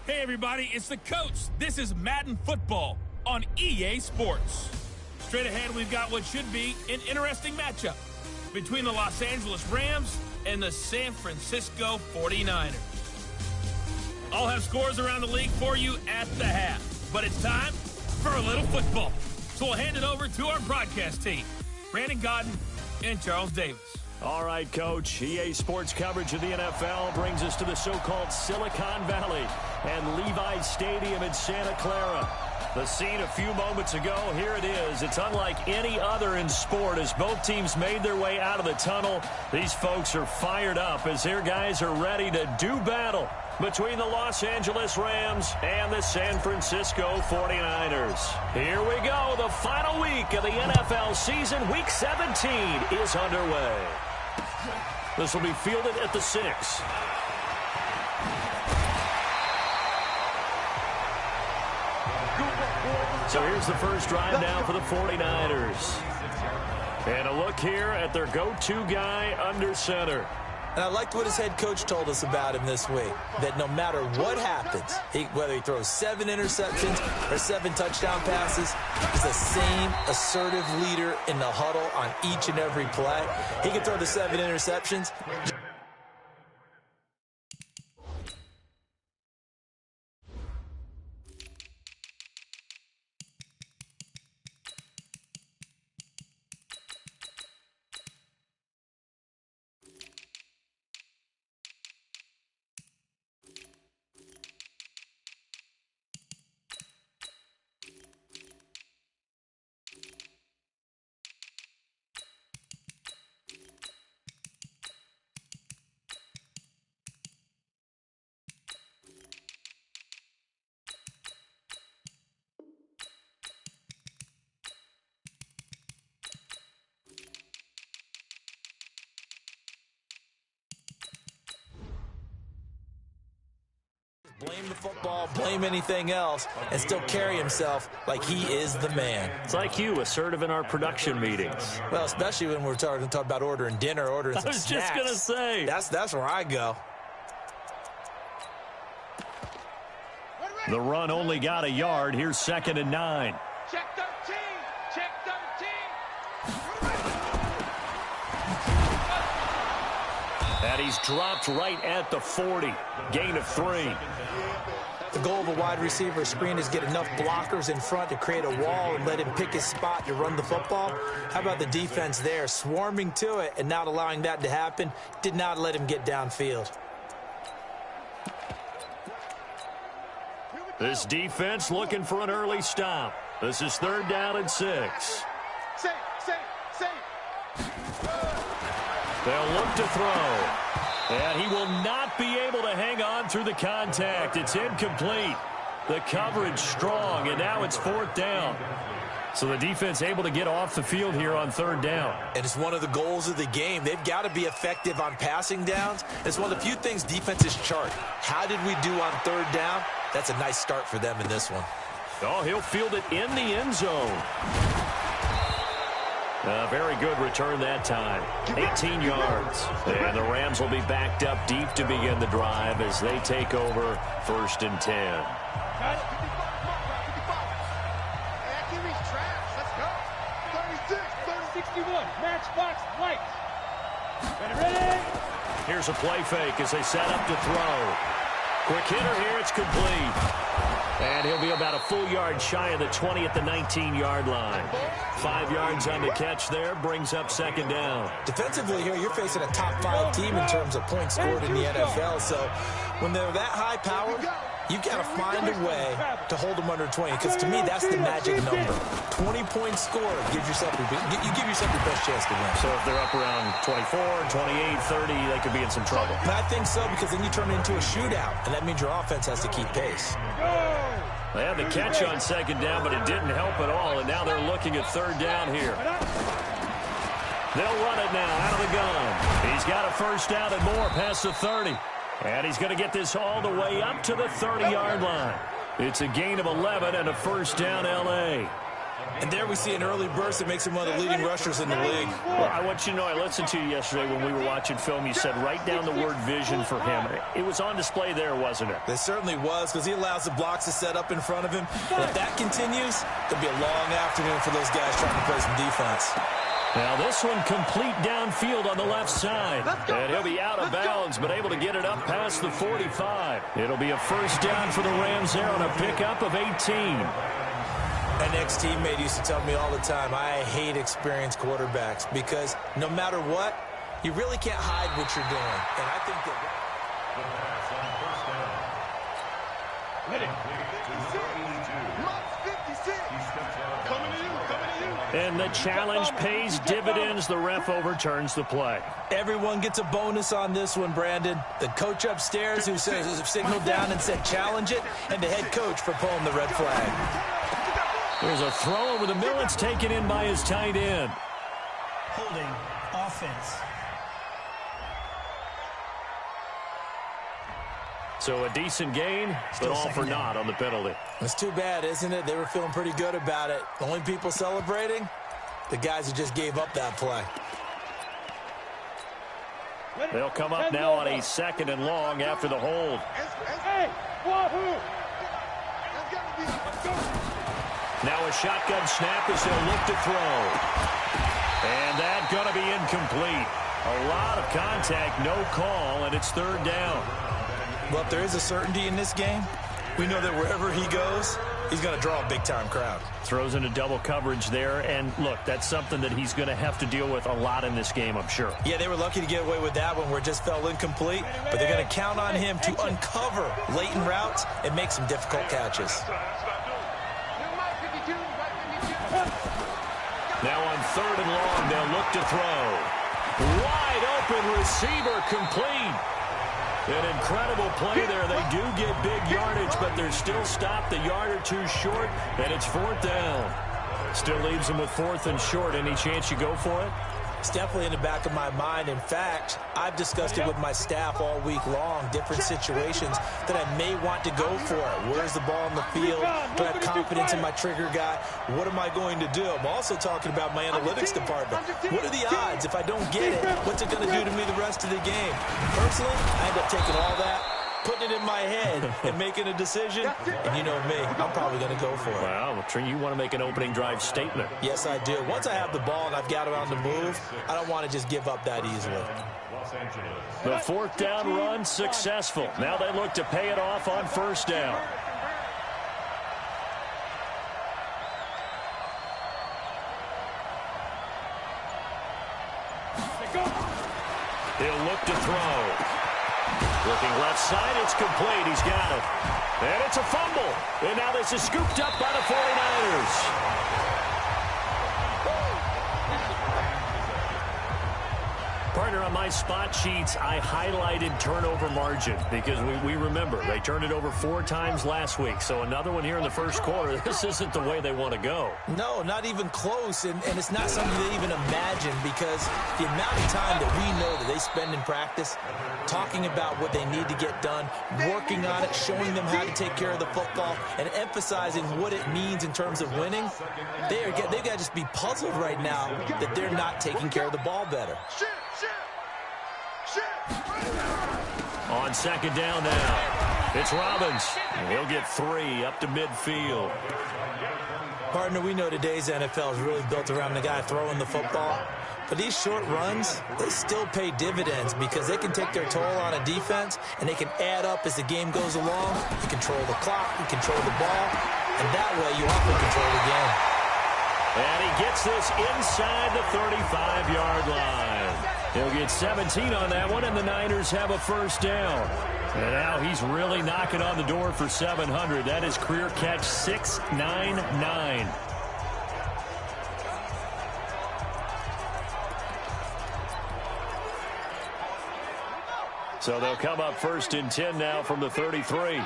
Hey everybody, it's the coach. This is Madden Football on EA Sports. Straight ahead, we've got what should be an interesting matchup between the Los Angeles Rams and the San Francisco 49ers. I'll have scores around the league for you at the half, but it's time for a little football. So we'll hand it over to our broadcast team, Brandon Godden and Charles Davis. All right, Coach. EA Sports coverage of the NFL brings us to the so-called Silicon Valley and Levi's Stadium in Santa Clara. The scene a few moments ago, here it is. It's unlike any other in sport as both teams made their way out of the tunnel. These folks are fired up as their guys are ready to do battle between the Los Angeles Rams and the San Francisco 49ers. Here we go. The final week of the NFL season. Week 17 is underway. This will be fielded at the 6. So here's the first drive now for the 49ers. And a look here at their go-to guy under center. And I liked what his head coach told us about him this week, that no matter what happens, whether he throws 7 interceptions or 7 touchdown passes, he's the same assertive leader in the huddle on each and every play. He can throw the 7 interceptions. Blame the football, blame anything else, and still carry himself like he is the man. It's like you, assertive in our production meetings. Well, especially when we're talking about ordering dinner, ordering some snacks. I was just going to say. That's where I go. The run only got a yard. Here's 2nd and 9. Check 13. Check 13. And he's dropped right at the 40. Gain of 3. The goal of a wide receiver screen is get enough blockers in front to create a wall and let him pick his spot to run the football. How about the defense there, swarming to it and not allowing that to happen? Did not let him get downfield. This defense looking for an early stop. This is 3rd down and 6. Safe. They'll look to throw. And he will not be able to hang on through the contact. It's incomplete. The coverage strong, and now it's 4th down. So the defense able to get off the field here on 3rd down. And it's one of the goals of the game. They've got to be effective on passing downs. It's one of the few things defenses chart. How did we do on 3rd down? That's a nice start for them in this one. Oh, he'll field it in the end zone. A very good return that time. 18 yards. And the Rams will be backed up deep to begin the drive as they take over 1st and 10. Got it. 55. Accuracy's trash. Let's go. 36, 61. Matchbox lights. Ready. Here's a play fake as they set up to throw. Quick hitter here. It's complete. And he'll be about a full yard shy of the 20 at the 19-yard line. 5 yards on the catch there, brings up 2nd down. Defensively here, you're facing a top 5 team in terms of points scored in the NFL. So when they're that high powered, you've got to find a way to hold them under 20. Because to me, that's the magic number. 20-point score gives yourself you give yourself your best chance to win. So if they're up around 24, 28, 30, they could be in some trouble. And I think so, because then you turn it into a shootout, and that means your offense has to keep pace. They had the catch on 2nd down, but it didn't help at all, and now they're looking at 3rd down here. They'll run it now out of the gun. He's got a 1st down and more past the 30. And he's going to get this all the way up to the 30-yard line. It's a gain of 11 and a 1st down, L.A. And there we see an early burst that makes him one of the leading rushers in the league. Well, I want you to know, I listened to you yesterday when we were watching film. You said write down the word vision for him. It was on display there, wasn't it? It certainly was, because he allows the blocks to set up in front of him. And if that continues, it'll be a long afternoon for those guys trying to play some defense. Now this one complete downfield on the left side. And he'll be out of bounds, but able to get it up past the 45. It'll be a first down for the Rams there on a pickup of 18. An ex-teammate used to tell me all the time, I hate experienced quarterbacks because no matter what, you really can't hide what you're doing. And I think that... And the challenge pays dividends. The ref overturns the play. Everyone gets a bonus on this one, Brandon. The coach upstairs who signaled down and said challenge it, and the head coach for pulling the red flag. There's a throw over the middle. It's taken in by his tight end. Holding offense. So a decent gain, but all for naught on the penalty. It's too bad, isn't it? They were feeling pretty good about it. The only people celebrating, the guys who just gave up that play. They'll come up now on a 2nd and long after the hold. Hey, Wahoo! Now a shotgun snap as they'll look to throw. And that's going to be incomplete. A lot of contact, no call, and it's 3rd down. Well, if there is a certainty in this game, we know that wherever he goes, he's going to draw a big-time crowd. Throws into double coverage there, and look, that's something that he's going to have to deal with a lot in this game, I'm sure. Yeah, they were lucky to get away with that one where it just fell incomplete, but they're going to count on him to uncover latent routes and make some difficult catches. Now on 3rd and long, they'll look to throw. Wide open receiver complete. An incredible play there. They do get big yardage, but they're still stopped a yard or two short, and it's 4th down. Still leaves them with 4th and short. Any chance you go for it? It's definitely in the back of my mind. In fact, I've discussed it with my staff all week long, different situations that I may want to go for it. Where's the ball on the field? Do I have confidence in my trigger guy? What am I going to do? I'm also talking about my analytics department. What are the odds? If I don't get it, what's it going to do to me the rest of the game? Personally, I end up taking all that, putting it in my head, and making a decision. And you know me, I'm probably going to go for it. Wow, you want to make an opening drive statement. Yes, I do. Once I have the ball and I've got it on the move, I don't want to just give up that easily. The 4th down run successful. Now they look to pay it off on 1st down. He'll look to throw. Looking left side, it's complete. He's got it. And it's a fumble. And now this is scooped up by the 49ers. Partner, on my spot sheets, I highlighted turnover margin because we remember they turned it over 4 times last week. So another one here in the first quarter. This isn't the way they want to go. No, not even close. And it's not something they even imagine because the amount of time that we know that they spend in practice talking about what they need to get done, working on it, showing them how to take care of the football, and emphasizing what it means in terms of winning, they've got to just be puzzled right now that they're not taking care of the ball better. On 2nd down now, it's Robbins. He'll get 3 up to midfield. Partner, we know today's NFL is really built around the guy throwing the football. But these short runs, they still pay dividends because they can take their toll on a defense and they can add up as the game goes along. You control the clock, you control the ball, and that way you often control the game. And he gets this inside the 35-yard line. He'll get 17 on that one, and the Niners have a 1st down. And now he's really knocking on the door for 700. That is career catch 699. So they'll come up 1st and 10 now from the 33.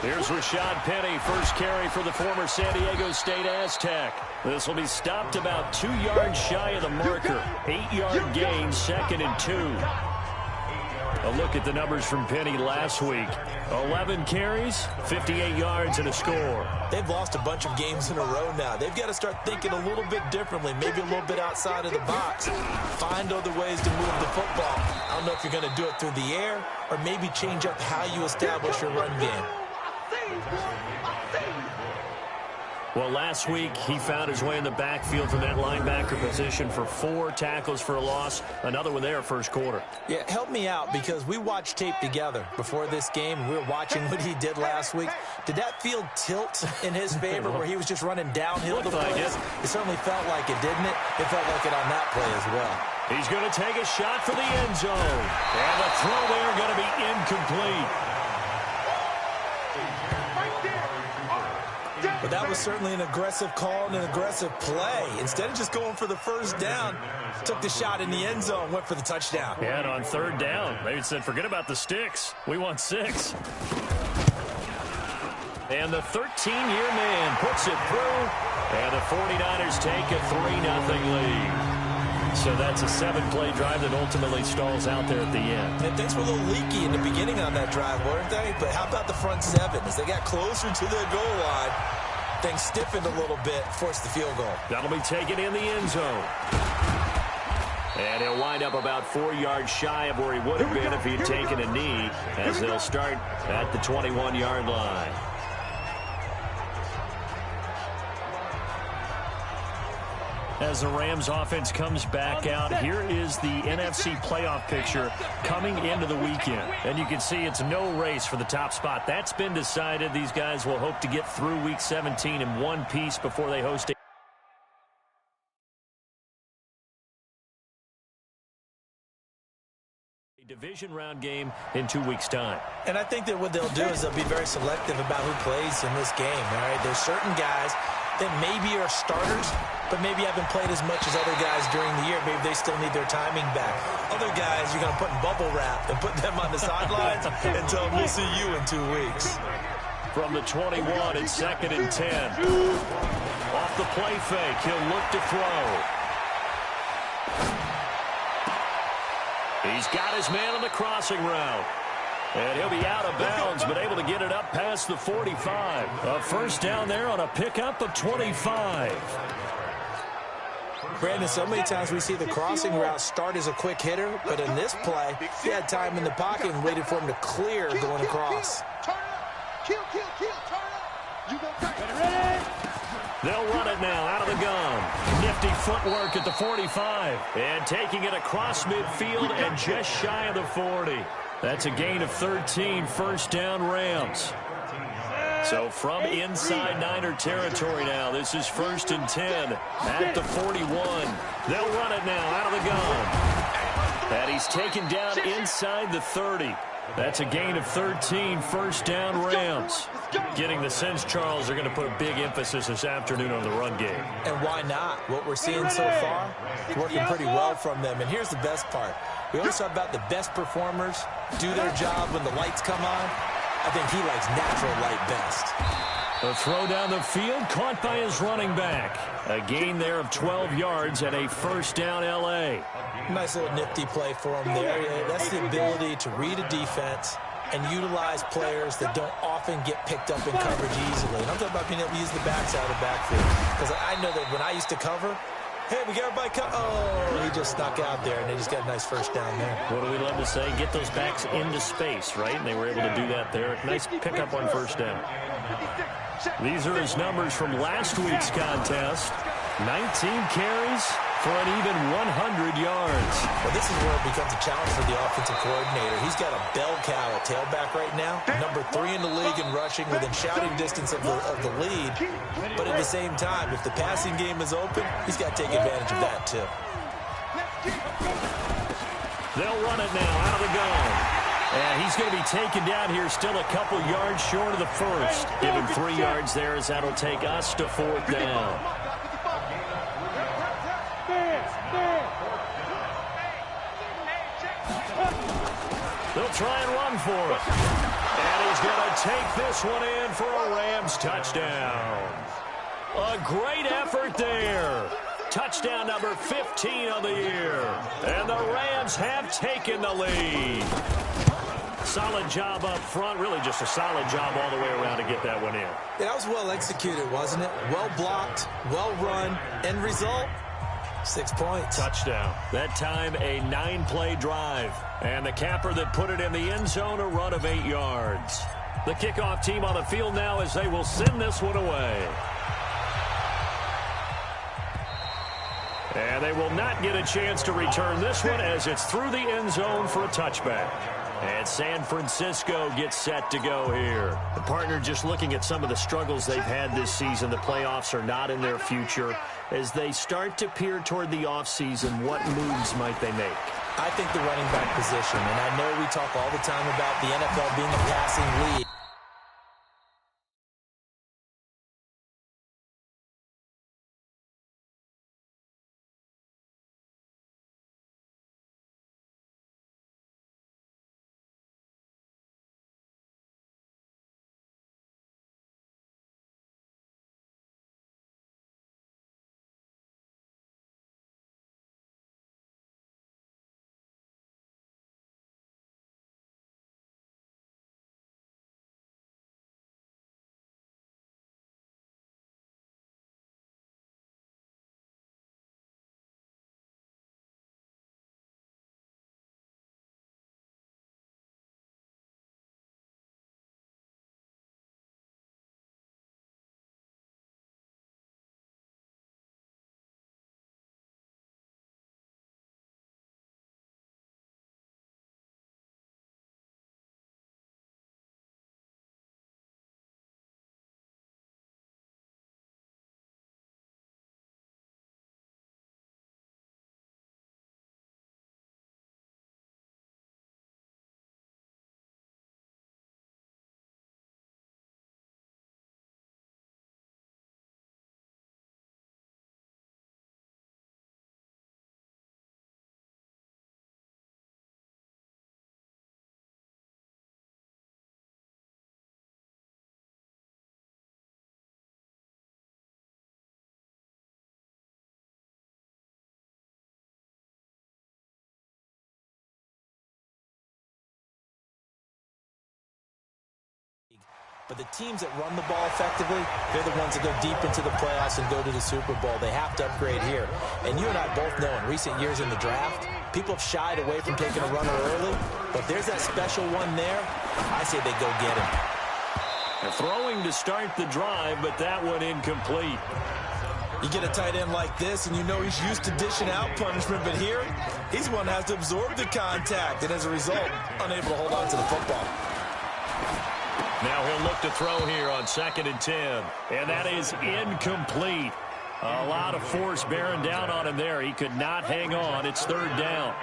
Here's Rashad Penny, first carry for the former San Diego State Aztec. This will be stopped about 2 yards shy of the marker. 8-yard gain, 2nd and 2. A look at the numbers from Penny last week. 11 carries, 58 yards, and a score. They've lost a bunch of games in a row now. They've got to start thinking a little bit differently, maybe a little bit outside of the box. Find other ways to move the football. I don't know if you're going to do it through the air or maybe change up how you establish your run game. Well, last week, he found his way in the backfield from that linebacker position for 4 tackles for a loss. Another one there first quarter. Yeah, help me out, because we watched tape together before this game. We were watching what he did last week. Did that field tilt in his favor where he was just running downhill the plays? It certainly felt like it, didn't it? It felt like it on that play as well. He's going to take a shot for the end zone. And the throw there going to be incomplete. But that was certainly an aggressive call and an aggressive play. Instead of just going for the first down, took the shot in the end zone, went for the touchdown. Yeah, and on third down, they said, forget about the sticks. We want 6. And the 13-year man puts it through, and the 49ers take a 3-0 lead. So that's a 7-play drive that ultimately stalls out there at the end. And things were a little leaky in the beginning on that drive, weren't they? But how about the front 7? As they got closer to the goal line, things stiffened a little bit, forced the field goal. That'll be taken in the end zone. And he'll wind up about 4 yards shy of where he would have been if he'd taken a knee, as they'll start at the 21-yard line. As the Rams offense comes back out, here is the NFC playoff picture coming into the weekend. And you can see it's no race for the top spot. That's been decided. These guys will hope to get through Week 17 in one piece before they host a division round game in 2 weeks' time. And I think that what they'll do is they'll be very selective about who plays in this game. All right, there's certain guys that maybe are starters, but maybe haven't played as much as other guys during the year. Maybe they still need their timing back. Other guys you're going to put in bubble wrap and put them on the sidelines and tell them we'll see you in 2 weeks. From the 21, it's 2nd and 10. Off the play fake, he'll look to throw. He's got his man on the crossing route. And he'll be out of bounds, but able to get it up past the 45. A first down there on a pickup of 25. Brandon, so many times we see the crossing route start as a quick hitter, but in this play, he had time in the pocket and waited for him to clear going across. They'll run it now out of the gun. Nifty footwork at the 45. And taking it across midfield and just shy of the 40. That's a gain of 13, first down Rams. So from inside Niner territory now, this is 1st and 10 at the 41. They'll run it now out of the gun. And he's taken down inside the 30. That's a gain of 13, first down Rams. Getting the sense, Charles, they're going to put a big emphasis this afternoon on the run game. And why not? What we're seeing so far is working pretty well from them. And here's the best part. We always talk about the best performers do their job when the lights come on. I think he likes natural light best. A throw down the field, caught by his running back. A gain there of 12 yards and a first down L.A. Nice little nifty play for him there. Yeah, that's the ability to read a defense and utilize players that don't often get picked up in coverage easily. And I'm talking about being able to use the backside of the backfield. Because I know that when I used to cover, hey, we got everybody covered. Oh, he just snuck out there, and they just got a nice first down there. What do we love to say? Get those backs into space, right? And they were able to do that there. Nice pickup on first down. These are his numbers from last week's contest. 19 carries for an even 100 yards. Well, this is where it becomes a challenge for the offensive coordinator. He's got a bell cow at tailback right now. Number 3 in the league in rushing, within shouting distance of the lead. But at the same time, if the passing game is open, he's got to take advantage of that too. They'll run it now out of the gun. And he's going to be taken down here still a couple yards short of the first. Give him 3 yards there as that'll take us to 4th down. They'll try and run for it. And he's going to take this one in for a Rams touchdown. A great effort there. Touchdown number 15 of the year. And the Rams have taken the lead. Solid job up front, really just a solid job all the way around to get that one in. Yeah, that was well executed, wasn't it? Well blocked, well run. End result, 6 points. Touchdown. That time a 9-play drive. And the capper that put it in the end zone, a run of 8 yards. The kickoff team on the field now as they will send this one away. And they will not get a chance to return this one as it's through the end zone for a touchback. And San Francisco gets set to go here. The partner just looking at some of the struggles they've had this season. The playoffs are not in their future. As they start to peer toward the offseason, what moves might they make? I think the running back position, and I know we talk all the time about the NFL being a passing league. But the teams that run the ball effectively, they're the ones that go deep into the playoffs and go to the Super Bowl. They have to upgrade here. And you and I both know in recent years in the draft, people have shied away from taking a runner early. But if there's that special one there, I say they go get him. They're throwing to start the drive, but that one incomplete. You get a tight end like this, and you know he's used to dishing out punishment. But here, he's one that has to absorb the contact. And as a result, unable to hold on to the football. Now he'll look to throw here on 2nd and 10. And that is incomplete. A lot of force bearing down on him there. He could not hang on. It's 3rd down.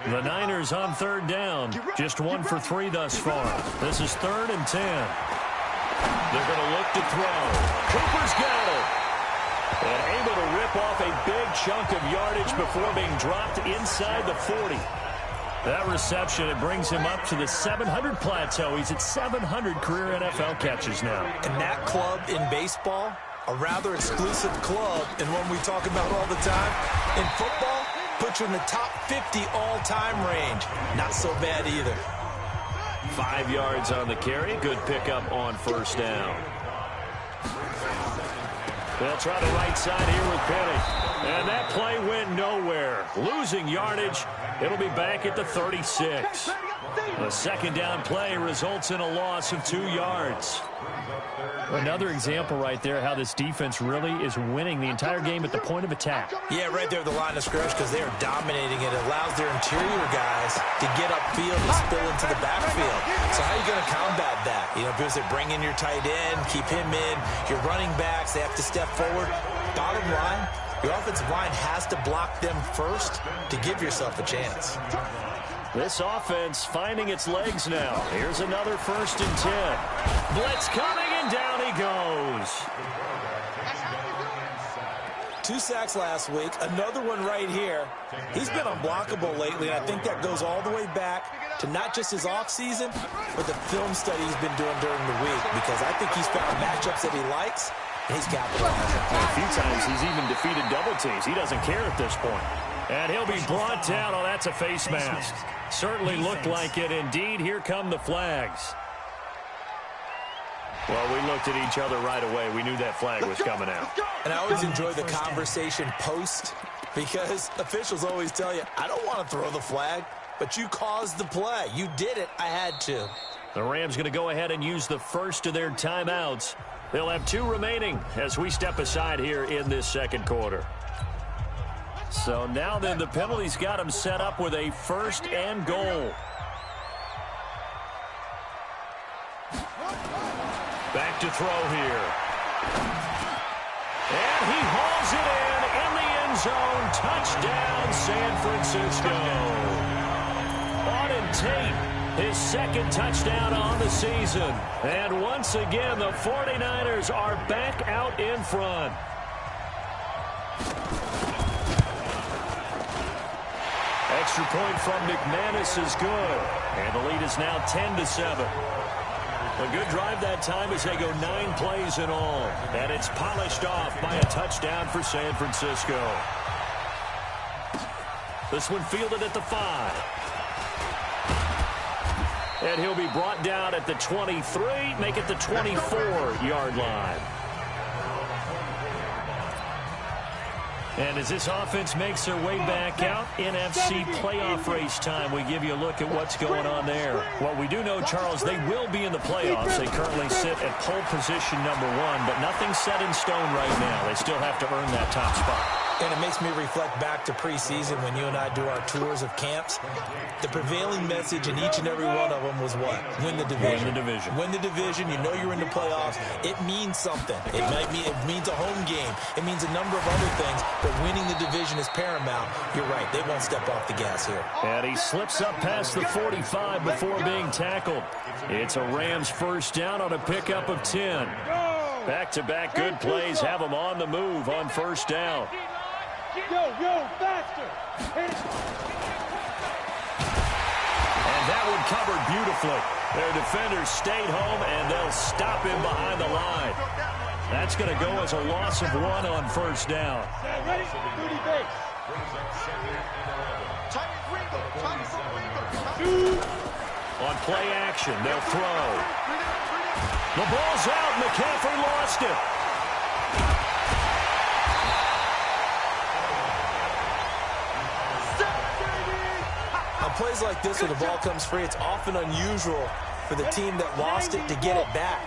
The Niners on 3rd down. Just 1 for 3 thus far. This is 3rd and 10. They're going to look to throw. Cooper's got it. And able to rip off a big chunk of yardage before being dropped inside the 40. That reception, it brings him up to the 700 plateau. He's at 700 career NFL catches now. And that club in baseball, a rather exclusive club, and one we talk about all the time. In football, puts you in the top 50 all-time range. Not so bad either. 5 yards on the carry. Good pickup on 1st down. They'll try the right side here with Penny. And that play went nowhere. Losing yardage. It'll be back at the 36. The 2nd down play results in a loss of 2 yards. Another example right there how this defense really is winning the entire game at the point of attack. Yeah, right there at the line of scrimmage because they are dominating it. It allows their interior guys to get upfield and spill into the backfield. So how are you going to combat that? You know, because they bring in your tight end, keep him in. Your running backs, they have to step forward. Bottom line, your offensive line has to block them first to give yourself a chance. This offense finding its legs now. Here's another 1st and 10. Blitz coming, and down he goes. 2 sacks last week, another one right here. He's been unblockable lately, and I think that goes all the way back to not just his offseason, but the film study he's been doing during the week, because I think he's found matchups that he likes, and he's capitalizing. A few times he's even defeated double teams. He doesn't care at this point. And he'll be brought down. Oh, that's a face mask. Certainly looked like it. Indeed, here come the flags. Well, we looked at each other right away. We knew that flag was coming out. And I always enjoy the conversation post, because officials always tell you, I don't want to throw the flag, but you caused the play. You did it. I had to. The Rams going to go ahead and use the first of their timeouts. They'll have 2 remaining as we step aside here in this second quarter. So now then, the penalty's got them set up with a 1st and goal. Back to throw here. And he hauls it in the end zone. Touchdown, San Francisco. Auden Tate, his 2nd touchdown on the season. And once again, the 49ers are back out in front. Extra point from McManus is good. And the lead is now 10-7. A good drive that time as they go 9 plays in all. And it's polished off by a touchdown for San Francisco. This one fielded at the 5. And he'll be brought down at the 23, make it the 24-yard line. And as this offense makes their way back out, NFC playoff race time, we give you a look at what's going on there. Well, we do know, Charles, they will be in the playoffs. They currently sit at pole position number 1, but nothing's set in stone right now. They still have to earn that top spot. And it makes me reflect back to preseason when you and I do our tours of camps. The prevailing message in each and every one of them was what? Win the division. Win the division. Win the division. You know you're in the playoffs. It means something. It means a home game. It means a number of other things, but winning the division is paramount. You're right. They won't step off the gas here. And he slips up past the 45 before being tackled. It's a Rams 1st down on a pickup of 10. Back-to-back good plays have them on the move on 1st down. Yo, faster! And that one covered beautifully. Their defenders stayed home, and they'll stop him behind the line. That's going to go as a loss of 1 on 1st down. Ready? Duty base. On play action, they'll throw. The ball's out. McCaffrey lost it. On plays like this where the ball comes free, it's often unusual for the team that lost it to get it back,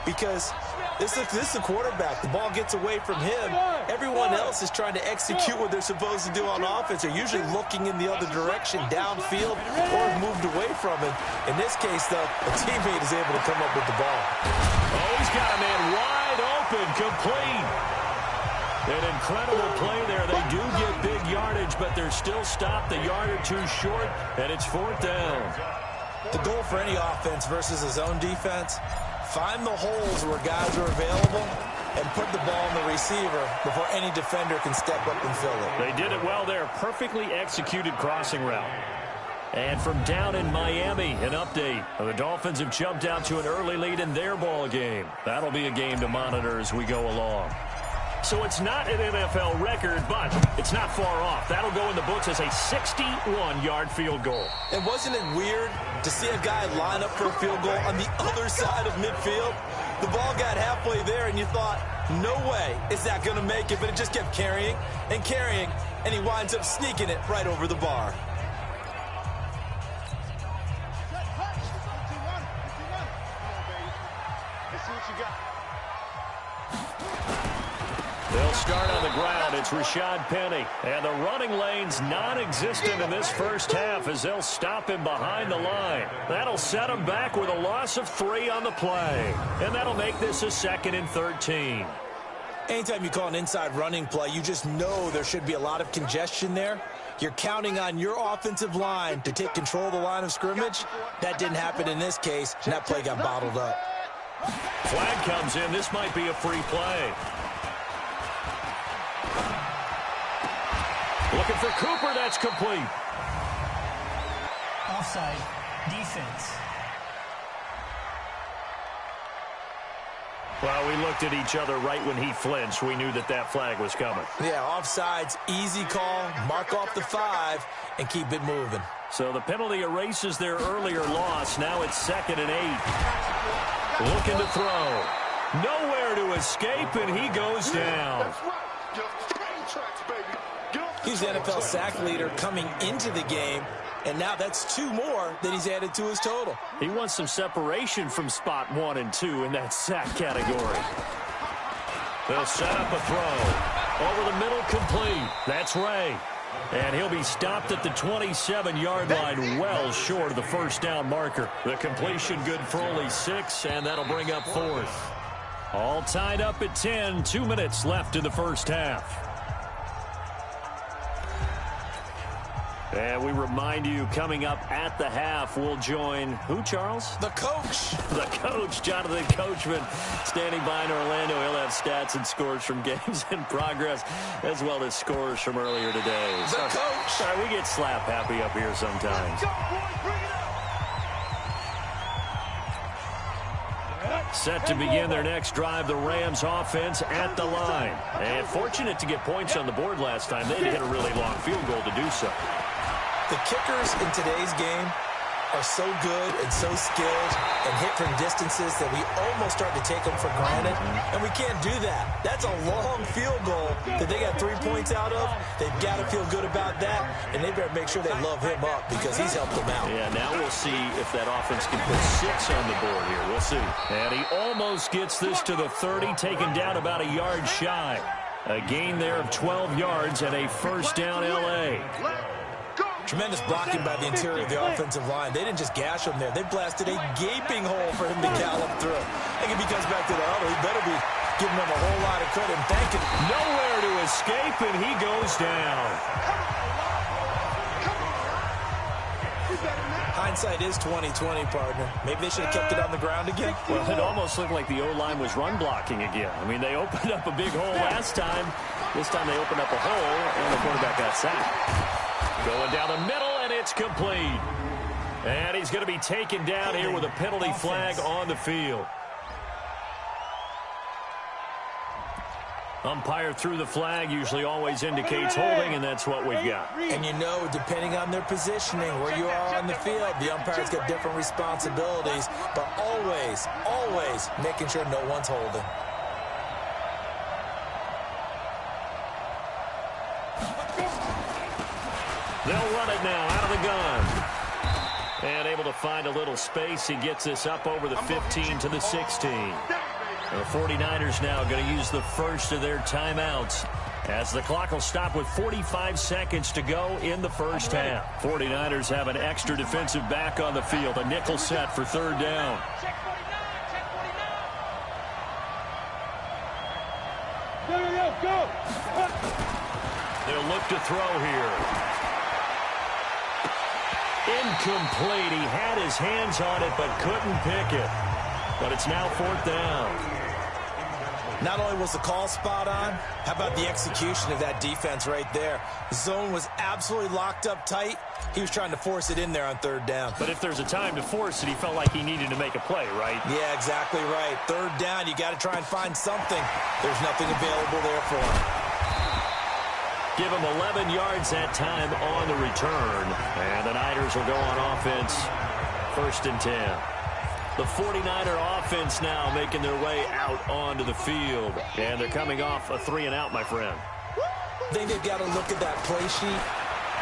because this is the quarterback. The ball gets away from him. Everyone else is trying to execute what they're supposed to do on offense. They're usually looking in the other direction, downfield, or have moved away from it. In this case, though, a teammate is able to come up with the ball. Oh, he's got a man wide open, complete. An incredible play there. They do get big yardage, but they're still stopped a yard or 2 short, and it's 4th down. The goal for any offense versus a zone defense, find the holes where guys are available and put the ball on the receiver before any defender can step up and fill it. They did it well there. Perfectly executed crossing route. And from down in Miami, an update. The Dolphins have jumped out to an early lead in their ball game. That'll be a game to monitor as we go along. So it's not an NFL record, but it's not far off. That'll go in the books as a 61-yard field goal. And wasn't it weird to see a guy line up for a field goal on the other side of midfield? The ball got halfway there, and you thought, no way is that going to make it, but it just kept carrying, and he winds up sneaking it right over the bar. Let's see what you got. They'll start on the ground. It's Rashad Penny. And the running lane's non-existent in this first half as they'll stop him behind the line. That'll set him back with a loss of 3 on the play. And that'll make this a 2nd and 13. Anytime you call an inside running play, you just know there should be a lot of congestion there. You're counting on your offensive line to take control of the line of scrimmage. That didn't happen in this case, and that play got bottled up. Flag comes in. This might be a free play. Looking for Cooper. That's complete. Offside. Defense. Well, we looked at each other right when he flinched. We knew that that flag was coming. Yeah, offsides, easy call, mark off the 5, and keep it moving. So the penalty erases their earlier loss. Now it's 2nd and 8. Looking to throw. Nowhere to escape, and he goes down. He's the NFL sack leader coming into the game, and now that's 2 more that he's added to his total. He wants some separation from spot 1 and 2 in that sack category. They'll set up a throw. Over the middle, complete. That's Ray. And he'll be stopped at the 27-yard line, well short of the first down marker. The completion good for only 6, and that'll bring up 4th. All tied up at 10, 2 minutes left in the first half. And we remind you, coming up at the half, we'll join who, Charles? The coach. The coach, Jonathan Coachman, standing by in Orlando. He'll have stats and scores from games in progress, as well as scores from earlier today. The coach. Sorry, we get slap happy up here sometimes. Set to begin their next drive, the Rams offense at the line. And fortunate to get points on the board last time. They had to hit a really long field goal to do so. The kickers in today's game are so good and so skilled and hit from distances that we almost start to take them for granted, and we can't do that. That's a long field goal that they got 3 points out of. They've got to feel good about that, and they better make sure they love him up because he's helped them out. Yeah, now we'll see if that offense can put 6 on the board here. We'll see. And he almost gets this to the 30, taken down about a yard shy. A gain there of 12 yards and a first down L.A. Tremendous blocking by the interior of the offensive line. They didn't just gash him there. They blasted a gaping hole for him to gallop through. I think if he comes back to the huddle, he better be giving them a whole lot of credit and thanking him. Nowhere to escape, and he goes down. Hindsight is 20/20, partner. Maybe they should have kept it on the ground again. Well, it almost looked like the O-line was run blocking again. I mean, they opened up a big hole last time. This time they opened up a hole, and the quarterback got sacked. Going down the middle, and it's complete. And he's going to be taken down here with a penalty flag on the field. Umpire threw the flag, usually always indicates holding, and that's what we've got. And you know, depending on their positioning, where you are on the field, the umpire's got different responsibilities, but always, always making sure no one's holding. They'll run it now out of the gun. And able to find a little space. He gets this up over the 15 to the 16. The 49ers now going to use the first of their timeouts as the clock will stop with 45 seconds to go in the first half. 49ers have an extra defensive back on the field. A nickel set for 3rd down. Go. They'll look to throw here. Incomplete. He had his hands on it but couldn't pick it. But it's now 4th down. Not only was the call spot on, how about the execution of that defense right there? The zone was absolutely locked up tight. He was trying to force it in there on 3rd down. But if there's a time to force it, he felt like he needed to make a play, right? Yeah, exactly right. 3rd down, you got to try and find something. There's nothing available there for him. Give him 11 yards that time on the return. And the Niners will go on offense. 1st and 10. The 49er offense now making their way out onto the field. And they're coming off a 3-and-out, my friend. I think they've got to look at that play sheet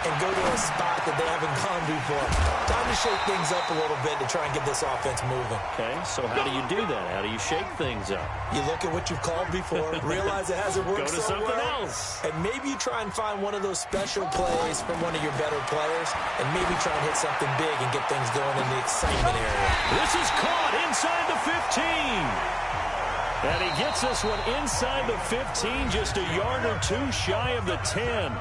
and go to a spot that they haven't gone before. Time to shake things up a little bit to try and get this offense moving. Okay, so how do you do that? How do you shake things up? You look at what you've called before, realize it hasn't worked Go to so something well, else. and maybe you try and find one of those special plays from one of your better players, and maybe try and hit something big and get things going in the excitement area. This is caught inside the 15. And he gets this one inside the 15, just a yard or two shy of the 10.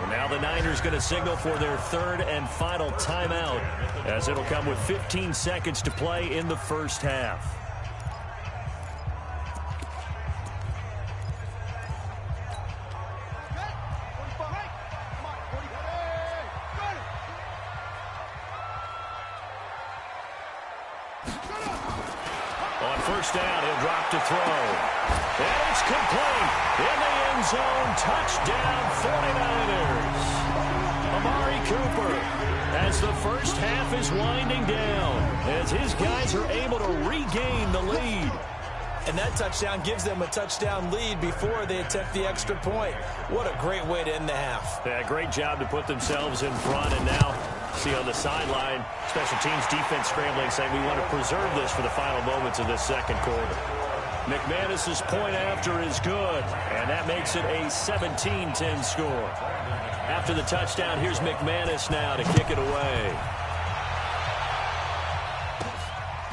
And now the Niners going to signal for their 3rd and final timeout, as it'll come with 15 seconds to play in the first half. On first down, he'll drop to throw. And it's complete. In the end zone, touchdown 49ers. Amari Cooper, as the first half is winding down, as his guys are able to regain the lead. And that touchdown gives them a touchdown lead before they attempt the extra point. What a great way to end the half. Yeah, great job to put themselves in front. And now, see on the sideline, special teams defense scrambling, saying we want to preserve this for the final moments of this second quarter. McManus's point after is good, and that makes it a 17-10 score. After the touchdown, here's McManus now to kick it away.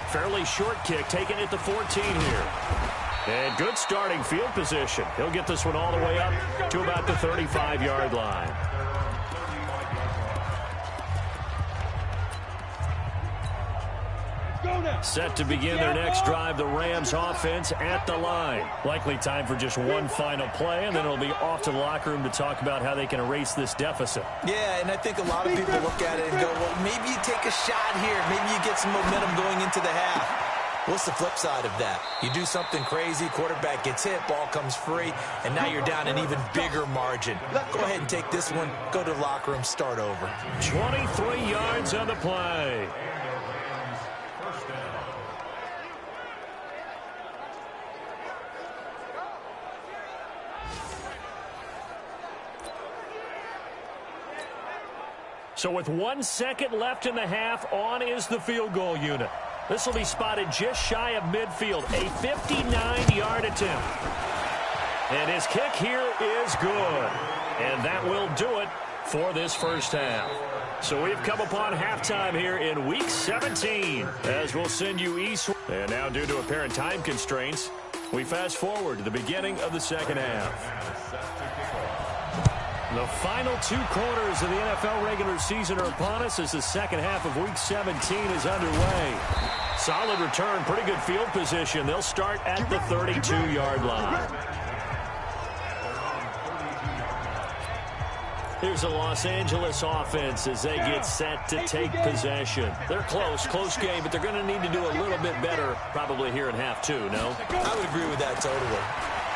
Fairly short kick, taking it to 14 here. And good starting field position. He'll get this one all the way up to about the 35-yard line. Set to begin their next drive, the Rams offense at the line. Likely time for just one final play, and then it'll be off to the locker room to talk about how they can erase this deficit. Yeah, and I think a lot of people look at it and go, well, maybe you take a shot here. Maybe you get some momentum going into the half. What's the flip side of that? You do something crazy, quarterback gets hit, ball comes free, and now you're down an even bigger margin. Go ahead and take this one, go to the locker room, start over. 23 yards on the play. So with 1 second left in the half, on is the field goal unit. This will be spotted just shy of midfield, a 59-yard attempt. And his kick here is good. And that will do it for this first half. So we've come upon halftime here in Week 17, as we'll send you east. And now, due to apparent time constraints, we fast forward to the beginning of the second half. The final 2 quarters of the NFL regular season are upon us as the second half of Week 17 is underway. Solid return, pretty good field position. They'll start at the 32-yard line. Here's the Los Angeles offense as they get set to take possession. They're close game, but they're going to need to do a little bit better probably here in half 2, no? I would agree with that totally.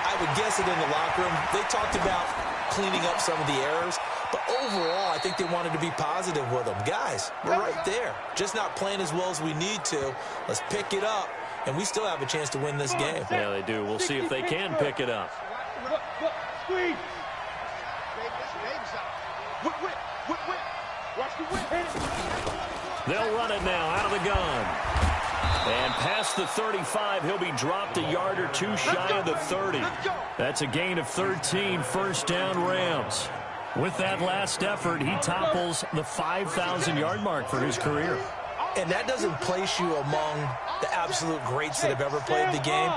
I would guess it in the locker room. They talked about cleaning up some of the errors, but overall, I think they wanted to be positive with them. Guys, we're right there. Just not playing as well as we need to. Let's pick it up, and we still have a chance to win this game. Yeah, they do. We'll see if they can pick it up. They'll run it now out of the gun. And past the 35, he'll be dropped a yard or 2 shy of the 30. That's a gain of 13, first down Rams. With that last effort, he topples the 5,000-yard mark for his career. And that doesn't place you among the absolute greats that have ever played the game.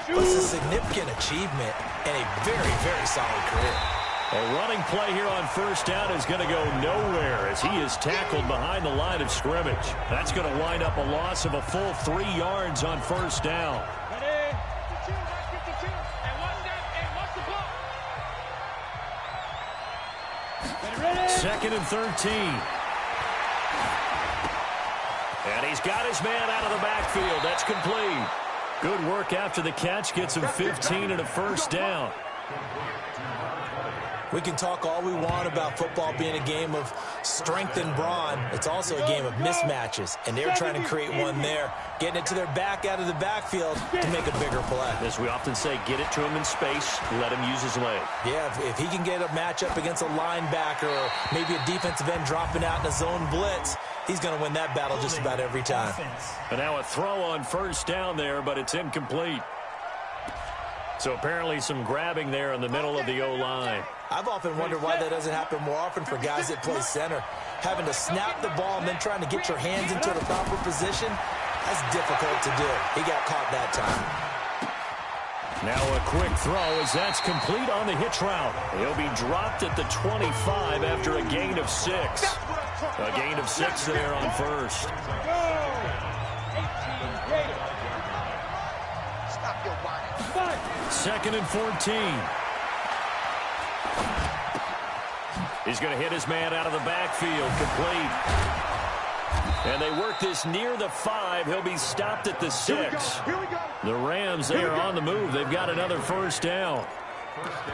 But it's a significant achievement and a very, very solid career. A running play here on first down is going to go nowhere as he is tackled behind the line of scrimmage. That's going to wind up a loss of a full 3 yards on first down. Second and 13. And he's got his man out of the backfield. That's complete. Good work after the catch. Gets him 15 and a first down. We can talk all we want about football being a game of strength and brawn. It's also a game of mismatches, and they're trying to create one there, getting it to their back out of the backfield to make a bigger play. As we often say, get it to him in space, let him use his leg. Yeah, if he can get a matchup against a linebacker or maybe a defensive end dropping out in a zone blitz, he's going to win that battle just about every time. And now a throw on first down there, but it's incomplete. So apparently some grabbing there in the middle of the O-line. I've often wondered why that doesn't happen more often for guys that play center. Having to snap the ball and then trying to get your hands into the proper position, that's difficult to do. He got caught that time. Now a quick throw as that's complete on the hitch route. He'll be dropped at the 25 after a gain of 6. A gain of 6 there on first. Second and 14. He's going to hit his man out of the backfield. Complete. And they work this near the 5. He'll be stopped at the 6. The Rams, they are on the move. They've got another first down.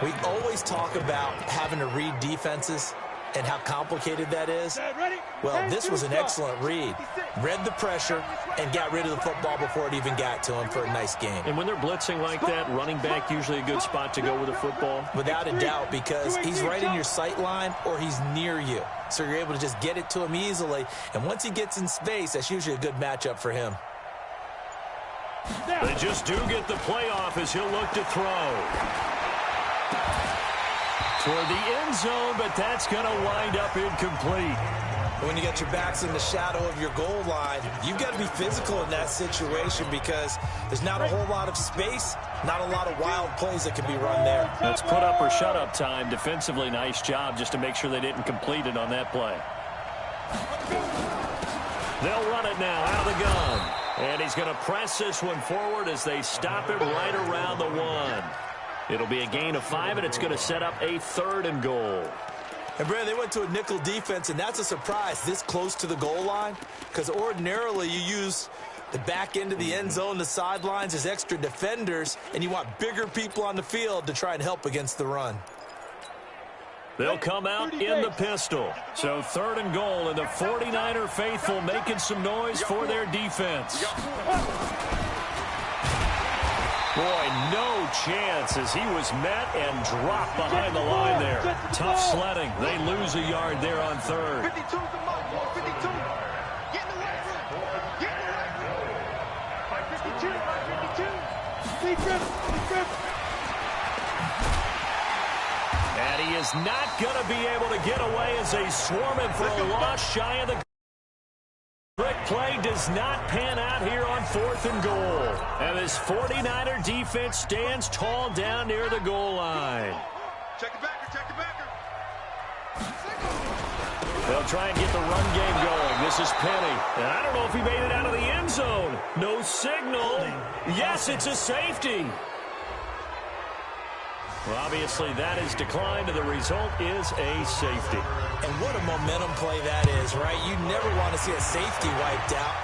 We always talk about having to read defenses and how complicated that is. Well, this was an excellent read. Read the pressure and got rid of the football before it even got to him for a nice game. And when they're blitzing like that, running back usually a good spot to go with the football? Without a doubt, because he's right in your sight line or he's near you. So you're able to just get it to him easily. And once he gets in space, that's usually a good matchup for him. They just do get the playoff as he'll look to throw. Toward the end zone, but that's going to wind up incomplete. When you get your backs in the shadow of your goal line, you've got to be physical in that situation because there's not a whole lot of space, not a lot of wild plays that can be run there. That's put up or shut up time. Defensively, nice job just to make sure they didn't complete it on that play. They'll run it now out of the gun. And he's going to press this one forward as they stop him right around the 1. It'll be a gain of 5, and it's going to set up a 3rd and goal. And, Brad, they went to a nickel defense, and that's a surprise this close to the goal line because ordinarily you use the back end of the end zone, the sidelines as extra defenders, and you want bigger people on the field to try and help against the run. They'll come out in the pistol. So 3rd and goal, and the 49er faithful making some noise for their defense. Boy, no chance as he was met and dropped behind the line there. Tough sledding. They lose a yard there on 3rd. 52's the mark. 52. Get in the right room. Get in the right room. 52. Big grip. And he is not going to be able to get away as they swarm him for a loss shy of the trick play does not pan out here on 4th and goal. And this 49er defense stands tall down near the goal line. Check the backer. They'll try and get the run game going. This is Penny. And I don't know if he made it out of the end zone. No signal. Yes, it's a safety. Well, obviously, that is declined, and the result is a safety. And what a momentum play that is, right? You never want to see a safety wiped out.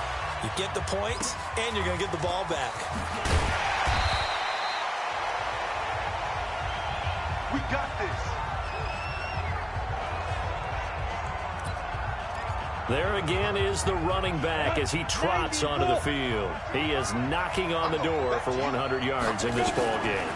You get the points, and you're going to get the ball back. We got this. There again is the running back as he trots onto the field. He is knocking on the door for 100 yards in this ball game.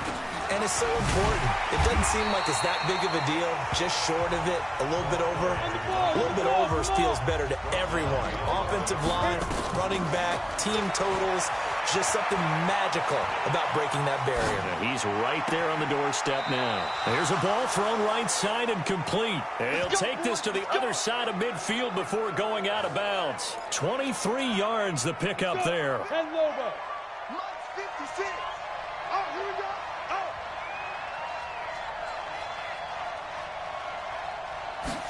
And it's so important. It doesn't seem like it's that big of a deal, just short of it, a little bit over. A little bit over feels better to everyone. Offensive line, running back, team totals, just something magical about breaking that barrier. And he's right there on the doorstep now. There's a ball thrown right side and complete. And he'll take this to the other side of midfield before going out of bounds. 23 yards the pickup there. 10 over. 56. Oh, here we go.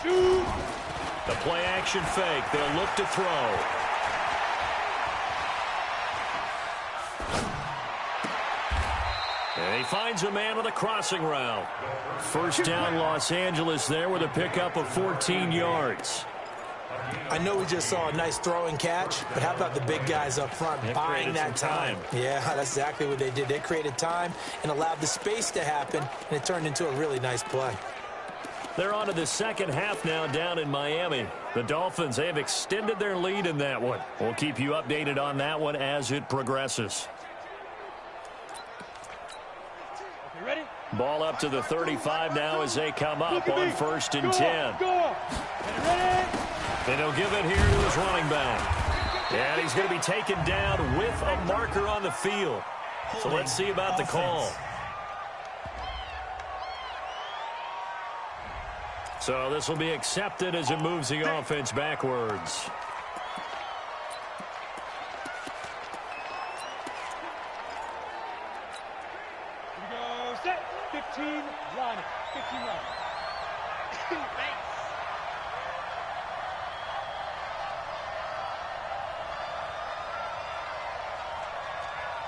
Shoot. The play action fake. They'll look to throw. And he finds a man with a crossing route. First down Los Angeles there with a pickup of 14 yards. I know we just saw a nice throwing catch, but how about the big guys up front buying that time? Yeah, that's exactly what they did. They created time and allowed the space to happen, and it turned into a really nice play. They're on to the second half now down in Miami. The Dolphins, they have extended their lead in that one. We'll keep you updated on that one as it progresses. Okay, ready? Ball up to the 35 now as they come up on 1st and 10. Go. Ready? And he'll give it here to his running back. And he's going to be taken down with a marker on the field. So let's see about the call. So this will be accepted as it moves the offense backwards. Here we go. Set. 15. Line it. 15 line.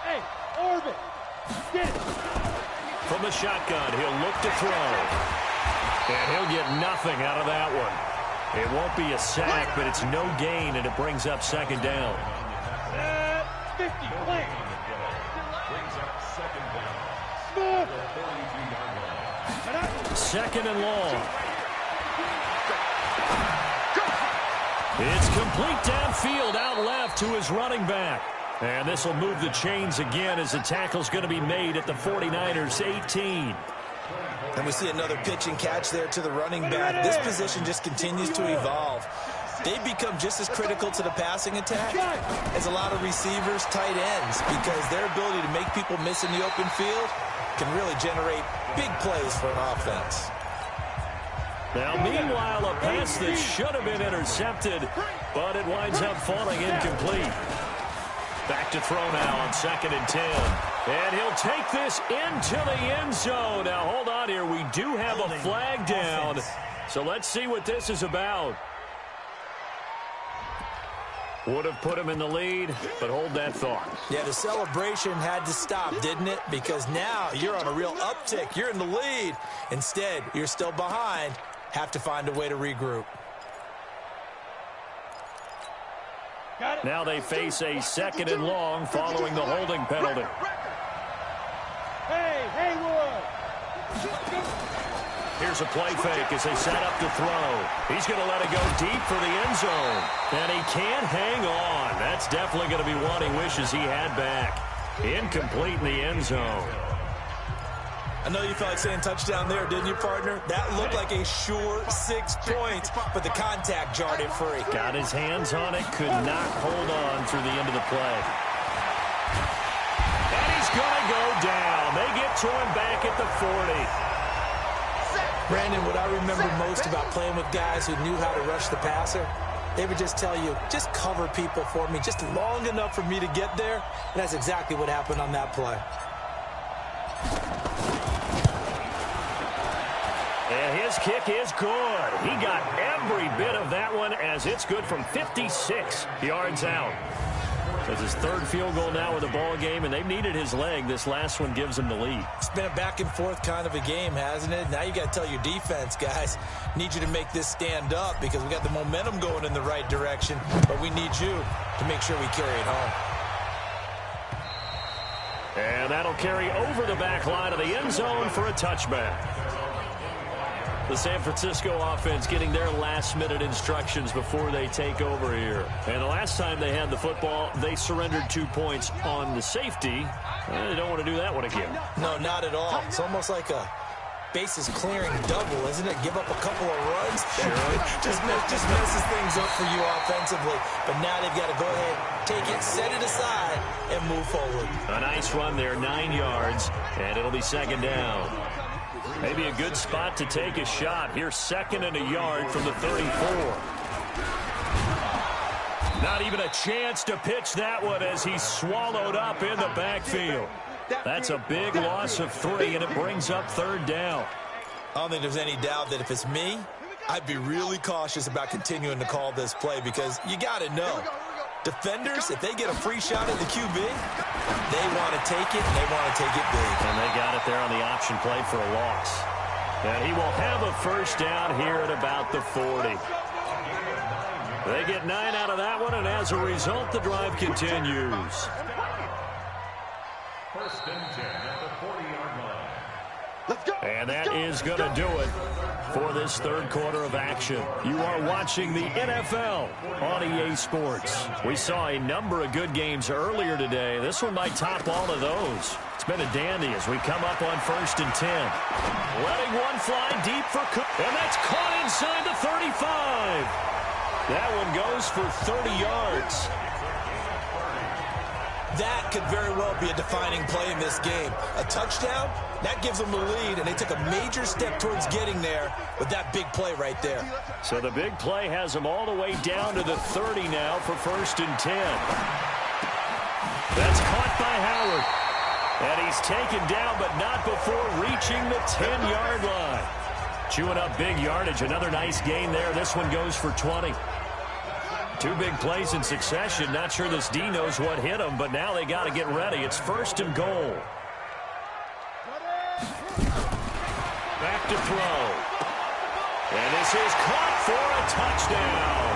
Hey, orbit. Get it. From the shotgun, he'll look to throw. And he'll get nothing out of that one. It won't be a sack, but it's no gain, and it brings up second down. 50, play. Second and long. It's complete downfield out left to his running back. And this will move the chains again as the tackle's going to be made at the 49ers 18. And we see another pitch and catch there to the running back. This position just continues to evolve. They become just as critical to the passing attack as a lot of receivers, tight ends, because their ability to make people miss in the open field can really generate big plays for an offense. Now, meanwhile, a pass that should have been intercepted, but it winds up falling incomplete. Back to throw now on 2nd and 10. And he'll take this into the end zone. Now, hold on here. We do have a flag down. So let's see what this is about. Would have put him in the lead, but hold that thought. Yeah, the celebration had to stop, didn't it? Because now you're on a real uptick. You're in the lead. Instead, you're still behind. Have to find a way to regroup. Now they face a 2nd and long following the holding penalty. Hey, Haywood! Here's a play fake as they set up to throw. He's going to let it go deep for the end zone. And he can't hang on. That's definitely going to be one he wishes he had back. Incomplete in the end zone. I know you felt like saying touchdown there, didn't you, partner? That looked like a sure 6 points, but the contact jarred it free. Got his hands on it, could not hold on through the end of the play. And he's going to go down. They get to him back at the 40. Brandon, what I remember most about playing with guys who knew how to rush the passer, they would just tell you, just cover people for me, just long enough for me to get there. And that's exactly what happened on that play. And his kick is good. He got every bit of that one as it's good from 56 yards out. That's his 3rd field goal now in the ball game, and they've needed his leg. This last one gives them the lead. It's been a back-and-forth kind of a game, hasn't it? Now you got to tell your defense, guys, need you to make this stand up because we got the momentum going in the right direction, but we need you to make sure we carry it home. And that'll carry over the back line of the end zone for a touchback. The San Francisco offense getting their last-minute instructions before they take over here. And the last time they had the football, they surrendered 2 points on the safety. They don't want to do that one again. No, not at all. It's almost like a bases-clearing double, isn't it? Give up a couple of runs. Sure. just messes things up for you offensively. But now they've got to go ahead, take it, set it aside, and move forward. A nice run there, 9 yards, and it'll be 2nd down. Maybe a good spot to take a shot. Here's 2nd and a yard from the 34. Not even a chance to pitch that one as he's swallowed up in the backfield. That's a big loss of 3, and it brings up 3rd down. I don't think there's any doubt that if it's me, I'd be really cautious about continuing to call this play because you got to know. Defenders, if they get a free shot at the QB, they want to take it, and they want to take it big. And they got it there on the option play for a loss. And he will have a 1st down here at about the 40. They get 9 out of that one, and as a result, the drive continues. 1st and 10 at the 40-yard line. Let's go. And that is going to do it for this 3rd quarter of action. You are watching the NFL on EA Sports. We saw a number of good games earlier today. This one might top all of those. It's been a dandy as we come up on 1st and 10. Letting one fly deep for Cook. And that's caught inside the 35. That one goes for 30 yards. That could very well be a defining play in this game. A touchdown, that gives them the lead, and they took a major step towards getting there with that big play right there. So the big play has them all the way down to the 30 now for 1st and 10. That's caught by Howard. And he's taken down, but not before reaching the 10-yard line. Chewing up big yardage. Another nice gain there. This one goes for 20. 2 big plays in succession. Not sure this D knows what hit him, but now they got to get ready. It's 1st and goal. Back to throw. And this is caught for a touchdown.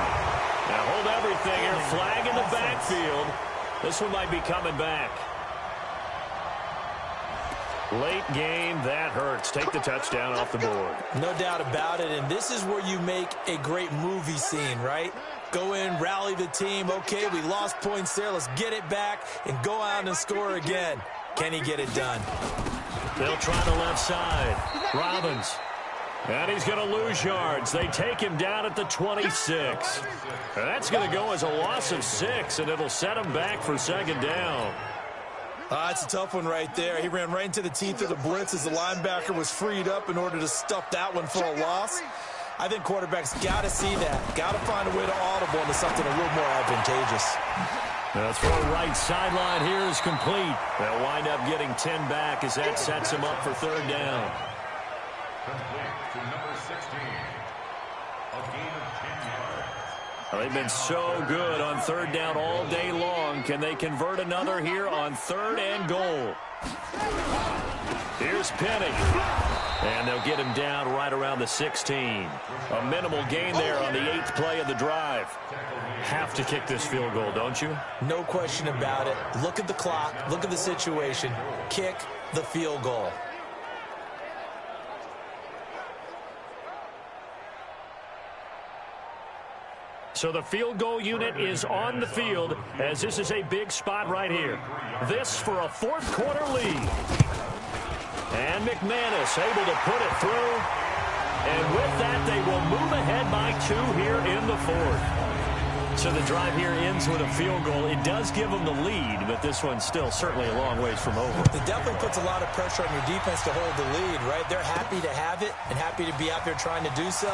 Now hold everything here. Flag in the backfield. This one might be coming back. Late game, that hurts. Take the touchdown off the board. No doubt about it, and this is where you make a great movie scene, right? Go in, rally the team. Okay, we lost points there. Let's get it back and go out and score again. Can he get it done? They'll try the left side. Robbins. And he's going to lose yards. They take him down at the 26. And that's going to go as a loss of 6, and it'll set him back for second down. It's a tough one right there. He ran right into the teeth of the blitz as the linebacker was freed up in order to stuff that one for a loss. I think quarterbacks got to see that. Got to find a way to audible into something a little more advantageous. The throw right sideline here is complete. They'll wind up getting 10 back as that sets him up for third down. Complete to number 16. A gain of 10 yards. They've been so good on third down all day long. Can they convert another here on third and goal? Here's Penny. And they'll get him down right around the 16. A minimal gain there on the 8th play of the drive. Have to kick this field goal, don't you? No question about it. Look at the clock. Look at the situation. Kick the field goal. So the field goal unit is on the field as this is a big spot right here. This for a fourth quarter lead. And McManus able to put it through. And with that, they will move ahead by 2 here in the fourth. So the drive here ends with a field goal. It does give them the lead, but this one's still certainly a long ways from over. It definitely puts a lot of pressure on your defense to hold the lead, right? They're happy to have it and happy to be out there trying to do so.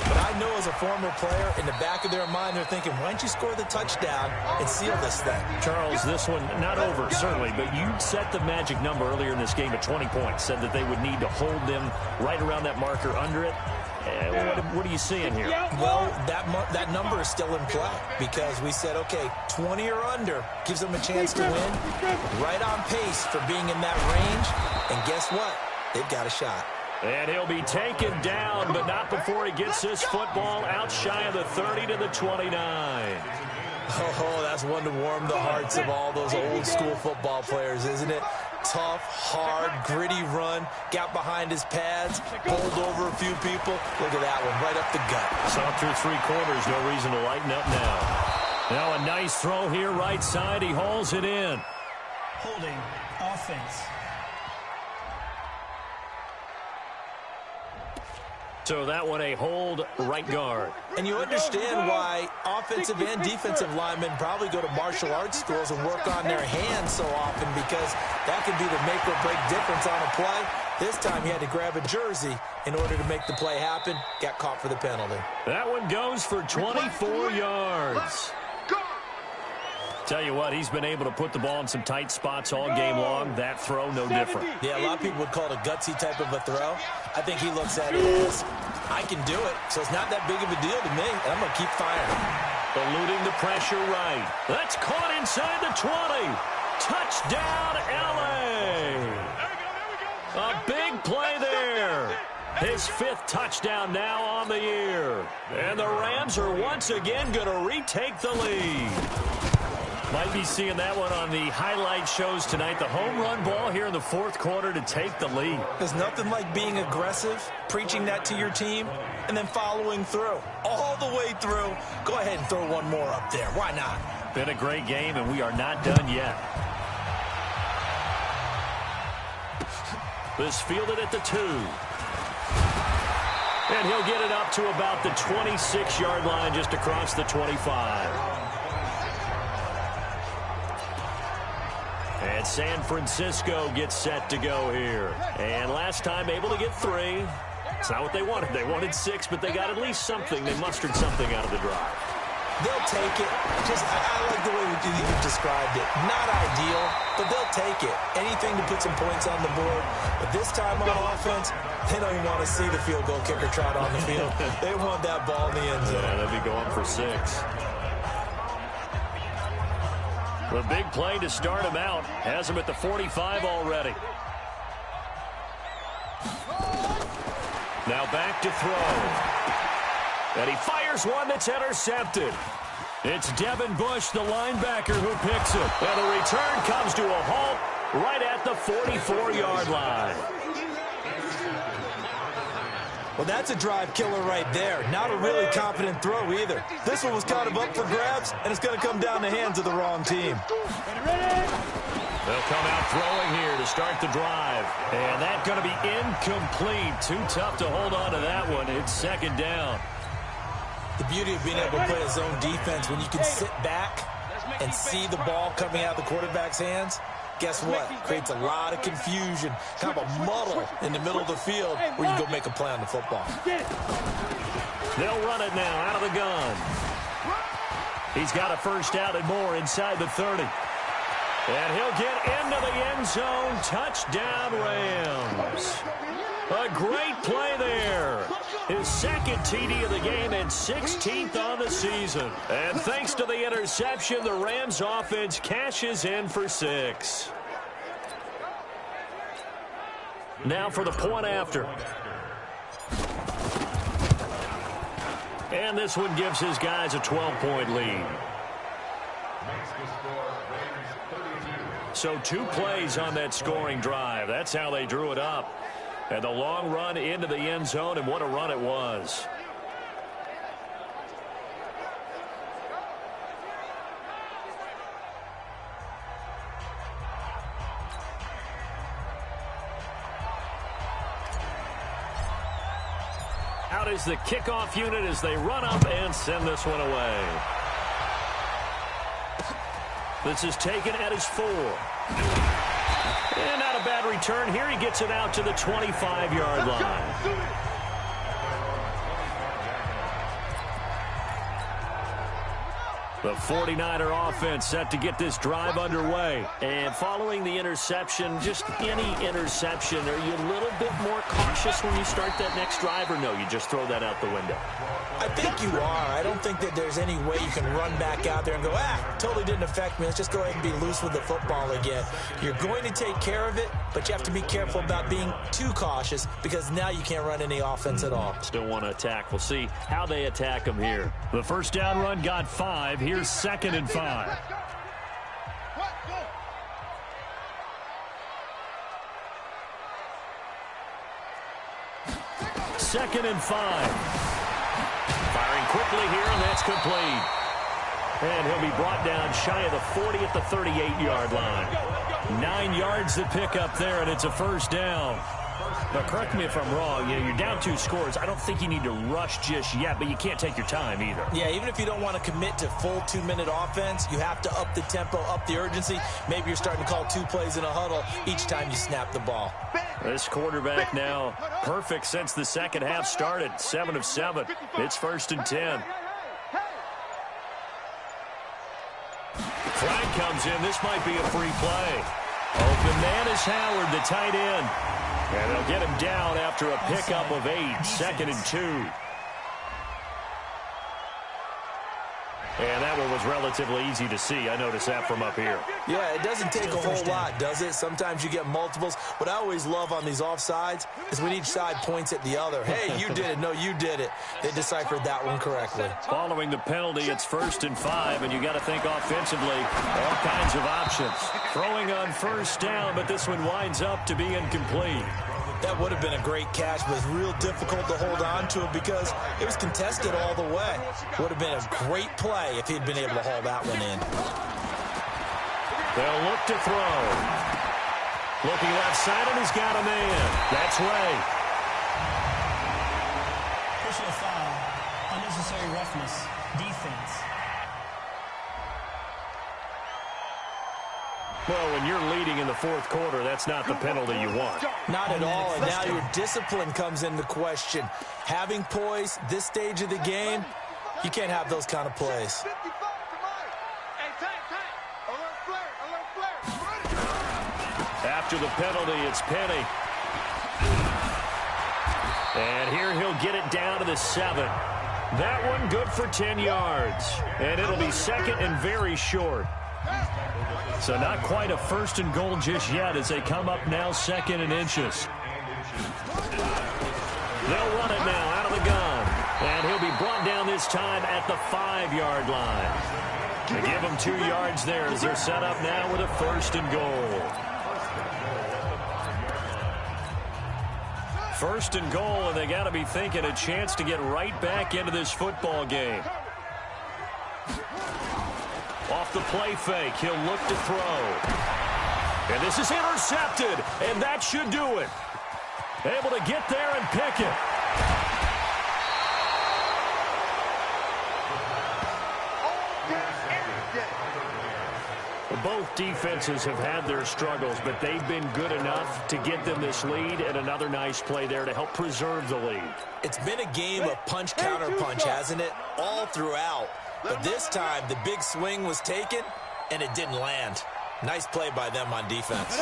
But I know as a former player, in the back of their mind, they're thinking, why don't you score the touchdown and seal this thing? Charles, this one not over, certainly, but you set the magic number earlier in this game at 20 points, said that they would need to hold them right around that marker under it. What are you seeing here? Well, that number is still in play because we said, okay, 20 or under gives them a chance to win. Right on pace for being in that range. And guess what? They've got a shot. And he'll be taken down, but not before he gets this football out shy of the 30 to the 29. Oh, that's one to warm the hearts of all those old school football players, isn't it? Tough, hard, gritty run, got behind his pads, bowled over a few people. Look at that one, right up the gut. Saw through 3 quarters, no reason to lighten up now. Now a nice throw here, right side, he hauls it in. Holding offense. So that one a hold right guard. And you understand why offensive and defensive linemen probably go to martial arts schools and work on their hands so often, because that could be the make or break difference on a play. This time he had to grab a jersey in order to make the play happen. Got caught for the penalty. That one goes for 24 yards. Tell you what, he's been able to put the ball in some tight spots all game long. That throw, no different. Yeah, a lot of people would call it a gutsy type of a throw. I think he looks at it as, I can do it, so it's not that big of a deal to me, and I'm going to keep firing. Eluding the pressure right. That's caught inside the 20. Touchdown, L.A. A big play there. His 5th touchdown now on the year. And the Rams are once again going to retake the lead. Might be seeing that one on the highlight shows tonight. The home run ball here in the 4th quarter to take the lead. There's nothing like being aggressive, preaching that to your team, and then following through. All the way through. Go ahead and throw one more up there. Why not? Been a great game, and we are not done yet. This fielded at the 2. And he'll get it up to about the 26-yard line, just across the 25. And San Francisco gets set to go here. And last time able to get 3. It's not what they wanted. They wanted 6, but they got at least something. They mustered something out of the drive. They'll take it. I like the way you described it. Not ideal, but they'll take it. Anything to put some points on the board. But this time on offense, they don't even want to see the field goal kicker trot on the field. They want that ball in the end zone. Yeah, they'll be going for 6. The big play to start him out has him at the 45 already. Now back to throw. And he fires one that's intercepted. It's Devin Bush, the linebacker, who picks it. And the return comes to a halt right at the 44-yard line. Well, that's a drive killer right there. Not a really confident throw either. This one was kind of up for grabs, and it's going to come down the hands of the wrong team. They'll come out throwing here to start the drive. And that's going to be incomplete. Too tough to hold on to that one. It's second down. The beauty of being able to play a zone defense when you can sit back and see the ball coming out of the quarterback's hands, guess what? Creates a lot of confusion, kind of a muddle in the middle of the field where you can go make a play on the football. They'll run it now out of the gun. He's got a first down and more inside the 30. And he'll get into the end zone. Touchdown, Rams. A great play there. His second TD of the game and 16th on the season. And thanks to the interception, the Rams offense cashes in for 6. Now for the point after. And this one gives his guys a 12-point lead. So 2 plays on that scoring drive. That's how they drew it up. And the long run into the end zone, and what a run it was. Out is the kickoff unit as they run up and send this one away. This is taken at his 4. And not a bad return here. He gets it out to the 25-yard line. The 49er offense set to get this drive underway. And following the interception, just any interception, are you a little bit more cautious when you start that next drive, or no, you just throw that out the window? I think you are. I don't think that there's any way you can run back out there and go, totally didn't affect me. Let's just go ahead and be loose with the football again. You're going to take care of it, but you have to be careful about being too cautious because now you can't run any offense at all. Still want to attack. We'll see how they attack them here. The first down run got 5. Here's 2nd and 5. Second and 5. Firing quickly here, and that's complete. And he'll be brought down shy of the 40 at the 38-yard line. 9 yards to pick up there, and it's a first down. Now, correct me if I'm wrong. You're down 2 scores. I don't think you need to rush just yet, but you can't take your time either. Yeah, even if you don't want to commit to full 2-minute offense, you have to up the tempo, up the urgency. Maybe you're starting to call 2 plays in a huddle each time you snap the ball. This quarterback now perfect since the second half started. 7 of 7. It's 1st and 10. Flag comes in. This might be a free play. Open man is Howard, the tight end. And they'll get him down after a pickup of 8. 2nd and 2. And that one was relatively easy to see. I noticed that from up here. Yeah, it doesn't take a whole lot, does it? Sometimes you get multiples. What I always love on these offsides is when each side points at the other. Hey, you did it. No, you did it. They deciphered that one correctly. Following the penalty, it's 1st and 5, and you got to think offensively, all kinds of options. Throwing on 1st down, but this one winds up to be incomplete. That would have been a great catch, but it's real difficult to hold on to it because it was contested all the way. Would have been a great play if he'd been able to haul that one in. They'll look to throw. Looking left side, and he's got a man. That's Ray. Personal foul, unnecessary roughness, defense. Well, when you're leading in the 4th quarter, that's not the penalty you want. Not at all, and now your discipline comes into question. Having poise this stage of the game, you can't have those kind of plays. After the penalty, it's Penny. And here he'll get it down to the 7. That one good for 10 yards. And it'll be 2nd and very short. So not quite a 1st and goal just yet as they come up now 2nd and inches. They'll run it now out of the gun. And he'll be brought down this time at the 5-yard line. They give him 2 yards there as they're set up now with a 1st and goal. 1st and goal, and they got to be thinking a chance to get right back into this football game. Off the play fake, he'll look to throw. And this is intercepted, and that should do it. Able to get there and pick it. Both defenses have had their struggles, but they've been good enough to get them this lead, and another nice play there to help preserve the lead. It's been a game of punch-counter-punch, hasn't it? All throughout. But this time, the big swing was taken, and it didn't land. Nice play by them on defense.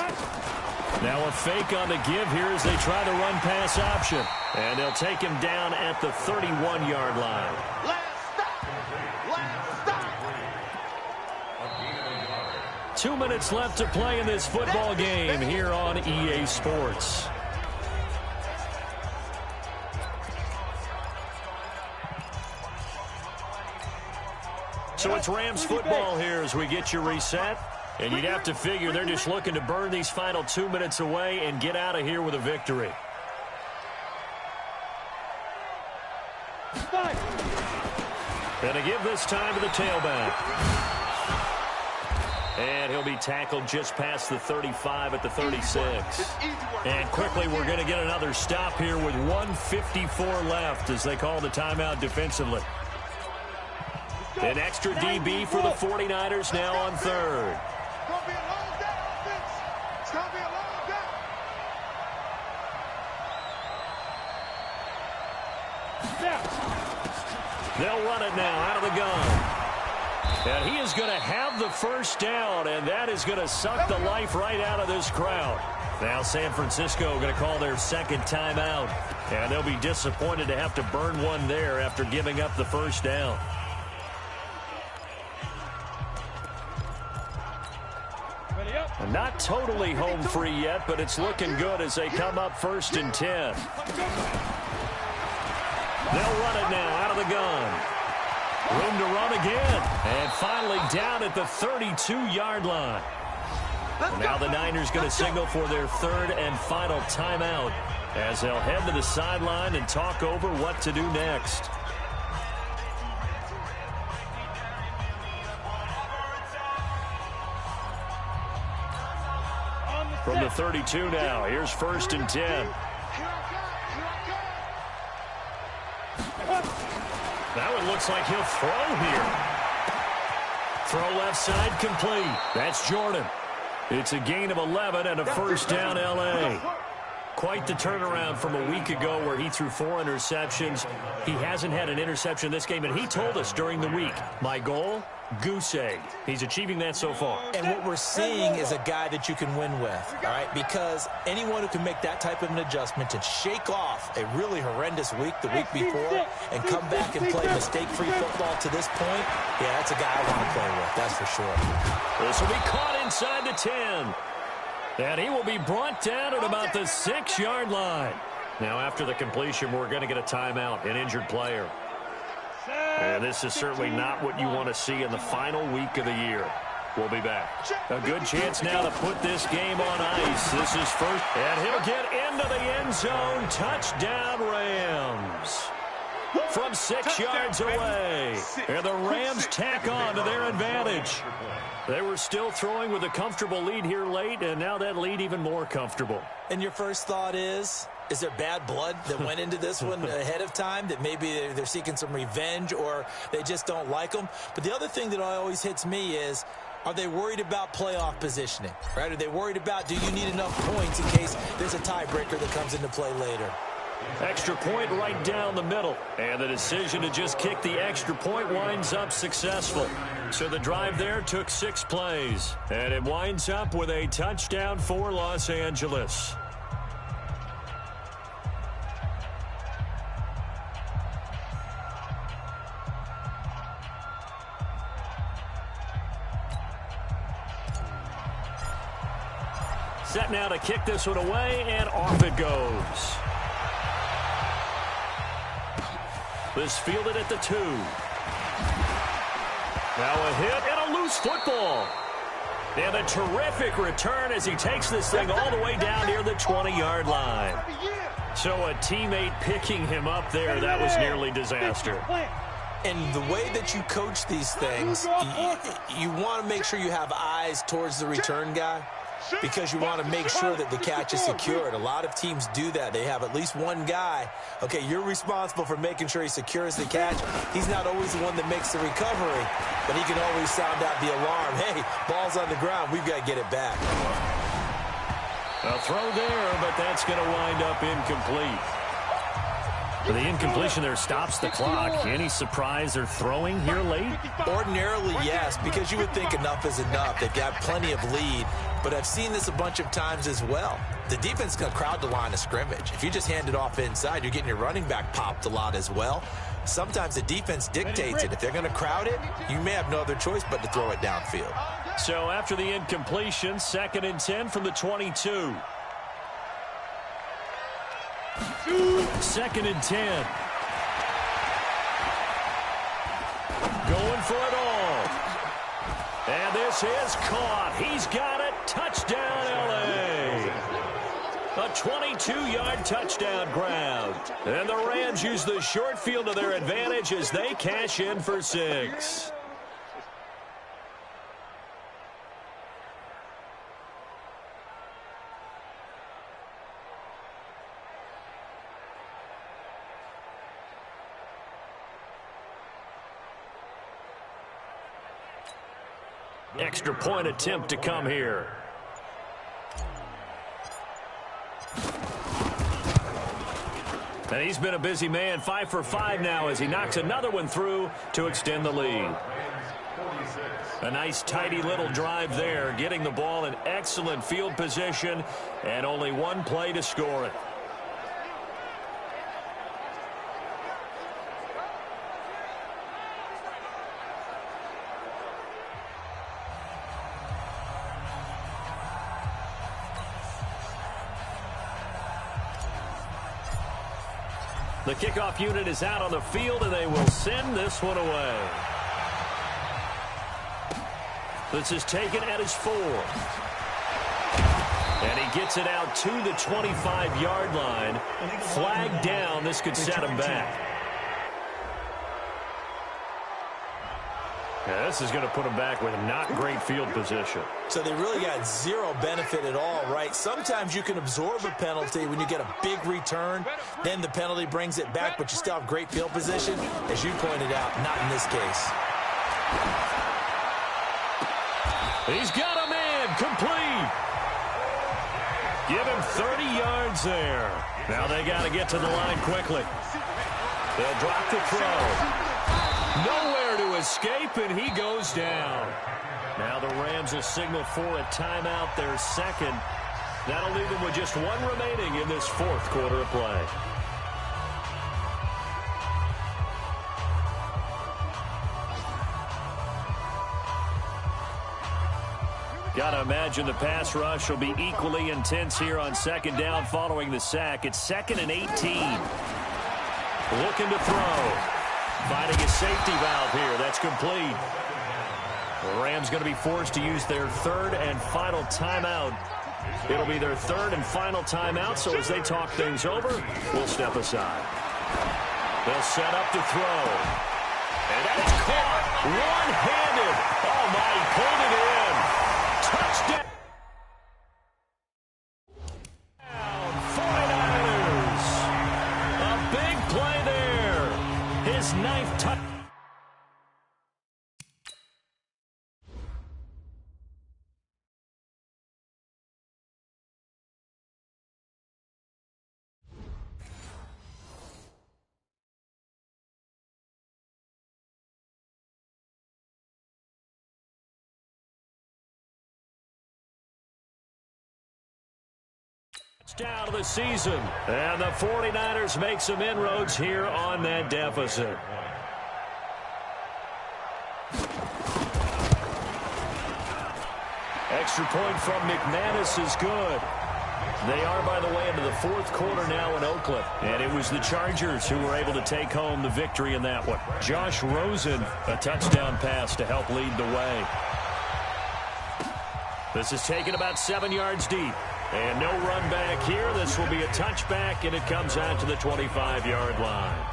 Now a fake on the give here as they try to run pass option. And they'll take him down at the 31-yard line. Last stop. 2 minutes left to play in this football game here on EA Sports. So it's Rams football here as we get you reset. And you'd have to figure they're just looking to burn these final 2 minutes away and get out of here with a victory. And to give this time to the tailback. And he'll be tackled just past the 35 at the 36. And quickly we're going to get another stop here with 1:54 left as they call the timeout defensively. An extra DB for the 49ers now on 3rd. They'll run it now out of the gun. And he is going to have the 1st down, and that is going to suck the life right out of this crowd. Now San Francisco going to call their 2nd timeout, and they'll be disappointed to have to burn one there after giving up the 1st down. Not totally home free yet, but it's looking good as they come up 1st and 10. They'll run it now out of the gun. Room to run again. And finally down at the 32-yard line. And now the Niners going to signal for their 3rd and final timeout as they'll head to the sideline and talk over what to do next. From the 32 now, here's 1st and 10. That one looks like he'll throw here. Throw left side complete. That's Jordan. It's a gain of 11 and a 1st down L.A. Quite the turnaround from a week ago where he threw 4 interceptions. He hasn't had an interception this game, and he told us during the week, my goal, goose egg. He's achieving that so far. And what we're seeing is a guy that you can win with, all right? Because anyone who can make that type of an adjustment and shake off a really horrendous week the week before and come back and play mistake-free football to this point, yeah, that's a guy I want to play with, that's for sure. This will be caught inside the 10. And he will be brought down at about the 6-yard line. Now, after the completion, we're going to get a timeout, an injured player. And this is certainly not what you want to see in the final week of the year. We'll be back. A good chance now to put this game on ice. This is 1st, and he'll get into the end zone. Touchdown, Rams. From 6 yards away. And the Rams tack on to their advantage. They were still throwing with a comfortable lead here late, and now that lead even more comfortable. And your first thought is there bad blood that went into this one ahead of time, that maybe they're seeking some revenge or they just don't like them? But the other thing that always hits me is, are they worried about playoff positioning, right? Are they worried about, do you need enough points in case there's a tiebreaker that comes into play later? Extra point right down the middle. And the decision to just kick the extra point winds up successful. So the drive there took 6 plays. And it winds up with a touchdown for Los Angeles. Set now to kick this one away, and off it goes. This fielded at the 2. Now a hit and a loose football. And a terrific return as he takes this thing all the way down near the 20-yard line. So a teammate picking him up there, that was nearly disaster. And the way that you coach these things, you want to make sure you have eyes towards the return guy because you want to make sure that the catch is secured. A lot of teams do that. They have at least one guy. Okay, you're responsible for making sure he secures the catch. He's not always the one that makes the recovery, but he can always sound out the alarm. Hey, ball's on the ground. We've got to get it back. A throw there, but that's going to wind up incomplete. The incompletion there stops the clock. Any surprise they're throwing here late? Ordinarily, yes, because you would think enough is enough. They've got plenty of lead, but I've seen this a bunch of times as well. The defense is going to crowd the line of scrimmage. If you just hand it off inside, you're getting your running back popped a lot as well. Sometimes the defense dictates it. If they're going to crowd it, you may have no other choice but to throw it downfield. So after the incompletion, 2nd and 10 from the 22. 2nd and 10. Going for it all. And this is caught. He's got it. Touchdown, L.A. A 22-yard touchdown grab. And the Rams use the short field to their advantage as they cash in for 6. Extra point attempt to come here. And he's been a busy man, 5 for 5 now as he knocks another one through to extend the lead. A nice tidy little drive there, getting the ball in excellent field position and only one play to score it. The kickoff unit is out on the field, and they will send this one away. This is taken at his 4. And he gets it out to the 25-yard line. Flag down. This could set him back. Yeah, this is going to put him back with not great field position. So they really got zero benefit at all, right? Sometimes you can absorb a penalty when you get a big return. Then the penalty brings it back, but you still have great field position. As you pointed out, not in this case. He's got a man complete. Give him 30 yards there. Now they got to get to the line quickly. They'll drop the throw. Nowhere to escape, and he goes down. Now the Rams will signal for a timeout, their second. That'll leave them with just one remaining in this 4th quarter of play. Got to imagine the pass rush will be equally intense here on 2nd down following the sack. It's 2nd and 18. Looking to throw. Finding a safety valve here. That's complete. The Rams going to be forced to use their 3rd and final timeout. It'll be their 3rd and final timeout, so as they talk things over, we'll step aside. They'll set up to throw. And that's caught. One-handed. Oh, my, he pulled it in. Touchdown. 49ers. A big play there. His 9th touchdown. Down of the season, and the 49ers make some inroads here on that deficit. Extra point from McManus is good. They are, by the way, into the fourth quarter now in Oakland. And it was the Chargers who were able to take home the victory in that one. Josh Rosen, a touchdown pass to help lead the way. This is taken about 7 yards deep. And no run back here. This will be a touchback, and it comes out to the 25-yard line.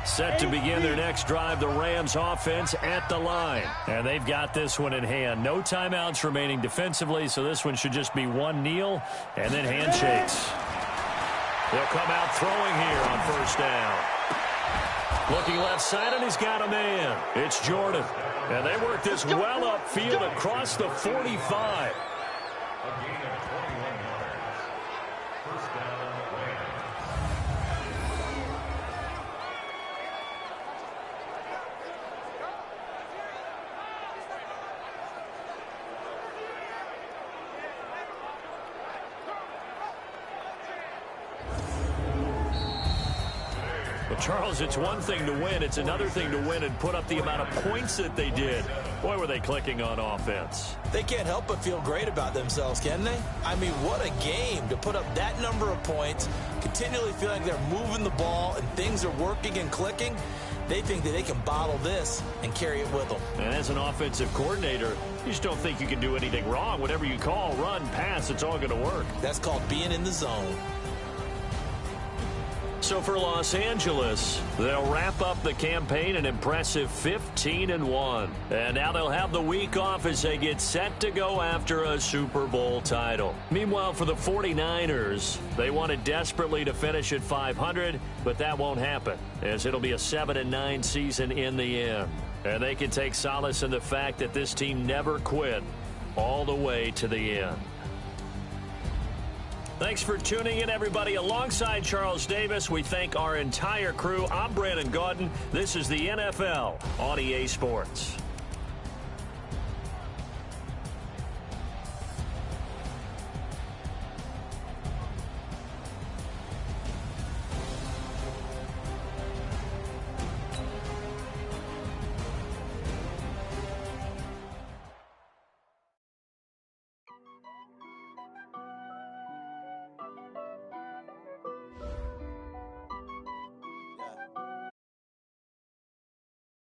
Set to begin their next drive, the Rams offense at the line. And they've got this one in hand. No timeouts remaining defensively, so this one should just be one kneel and then handshakes. They'll come out throwing here on first down. Looking left side, and he's got a man. It's Jordan. And they work this well upfield across the 45. A gain of 21 yards. First down, Rams. Charles, it's one thing to win. It's another thing to win and put up the amount of points that they did. Boy, were they clicking on offense. They can't help but feel great about themselves, can they? I mean, what a game to put up that number of points, continually feel like they're moving the ball and things are working and clicking. They think that they can bottle this and carry it with them. And as an offensive coordinator, you just don't think you can do anything wrong. Whatever you call, run, pass, it's all going to work. That's called being in the zone. So for Los Angeles, they'll wrap up the campaign an impressive 15-1. And now they'll have the week off as they get set to go after a Super Bowl title. Meanwhile, for the 49ers, they wanted desperately to finish at 500, but that won't happen, as it'll be a 7-9 season in the end. And they can take solace in the fact that this team never quit all the way to the end. Thanks for tuning in, everybody. Alongside Charles Davis, we thank our entire crew. I'm Brandon Gaudin. This is the NFL on EA Sports.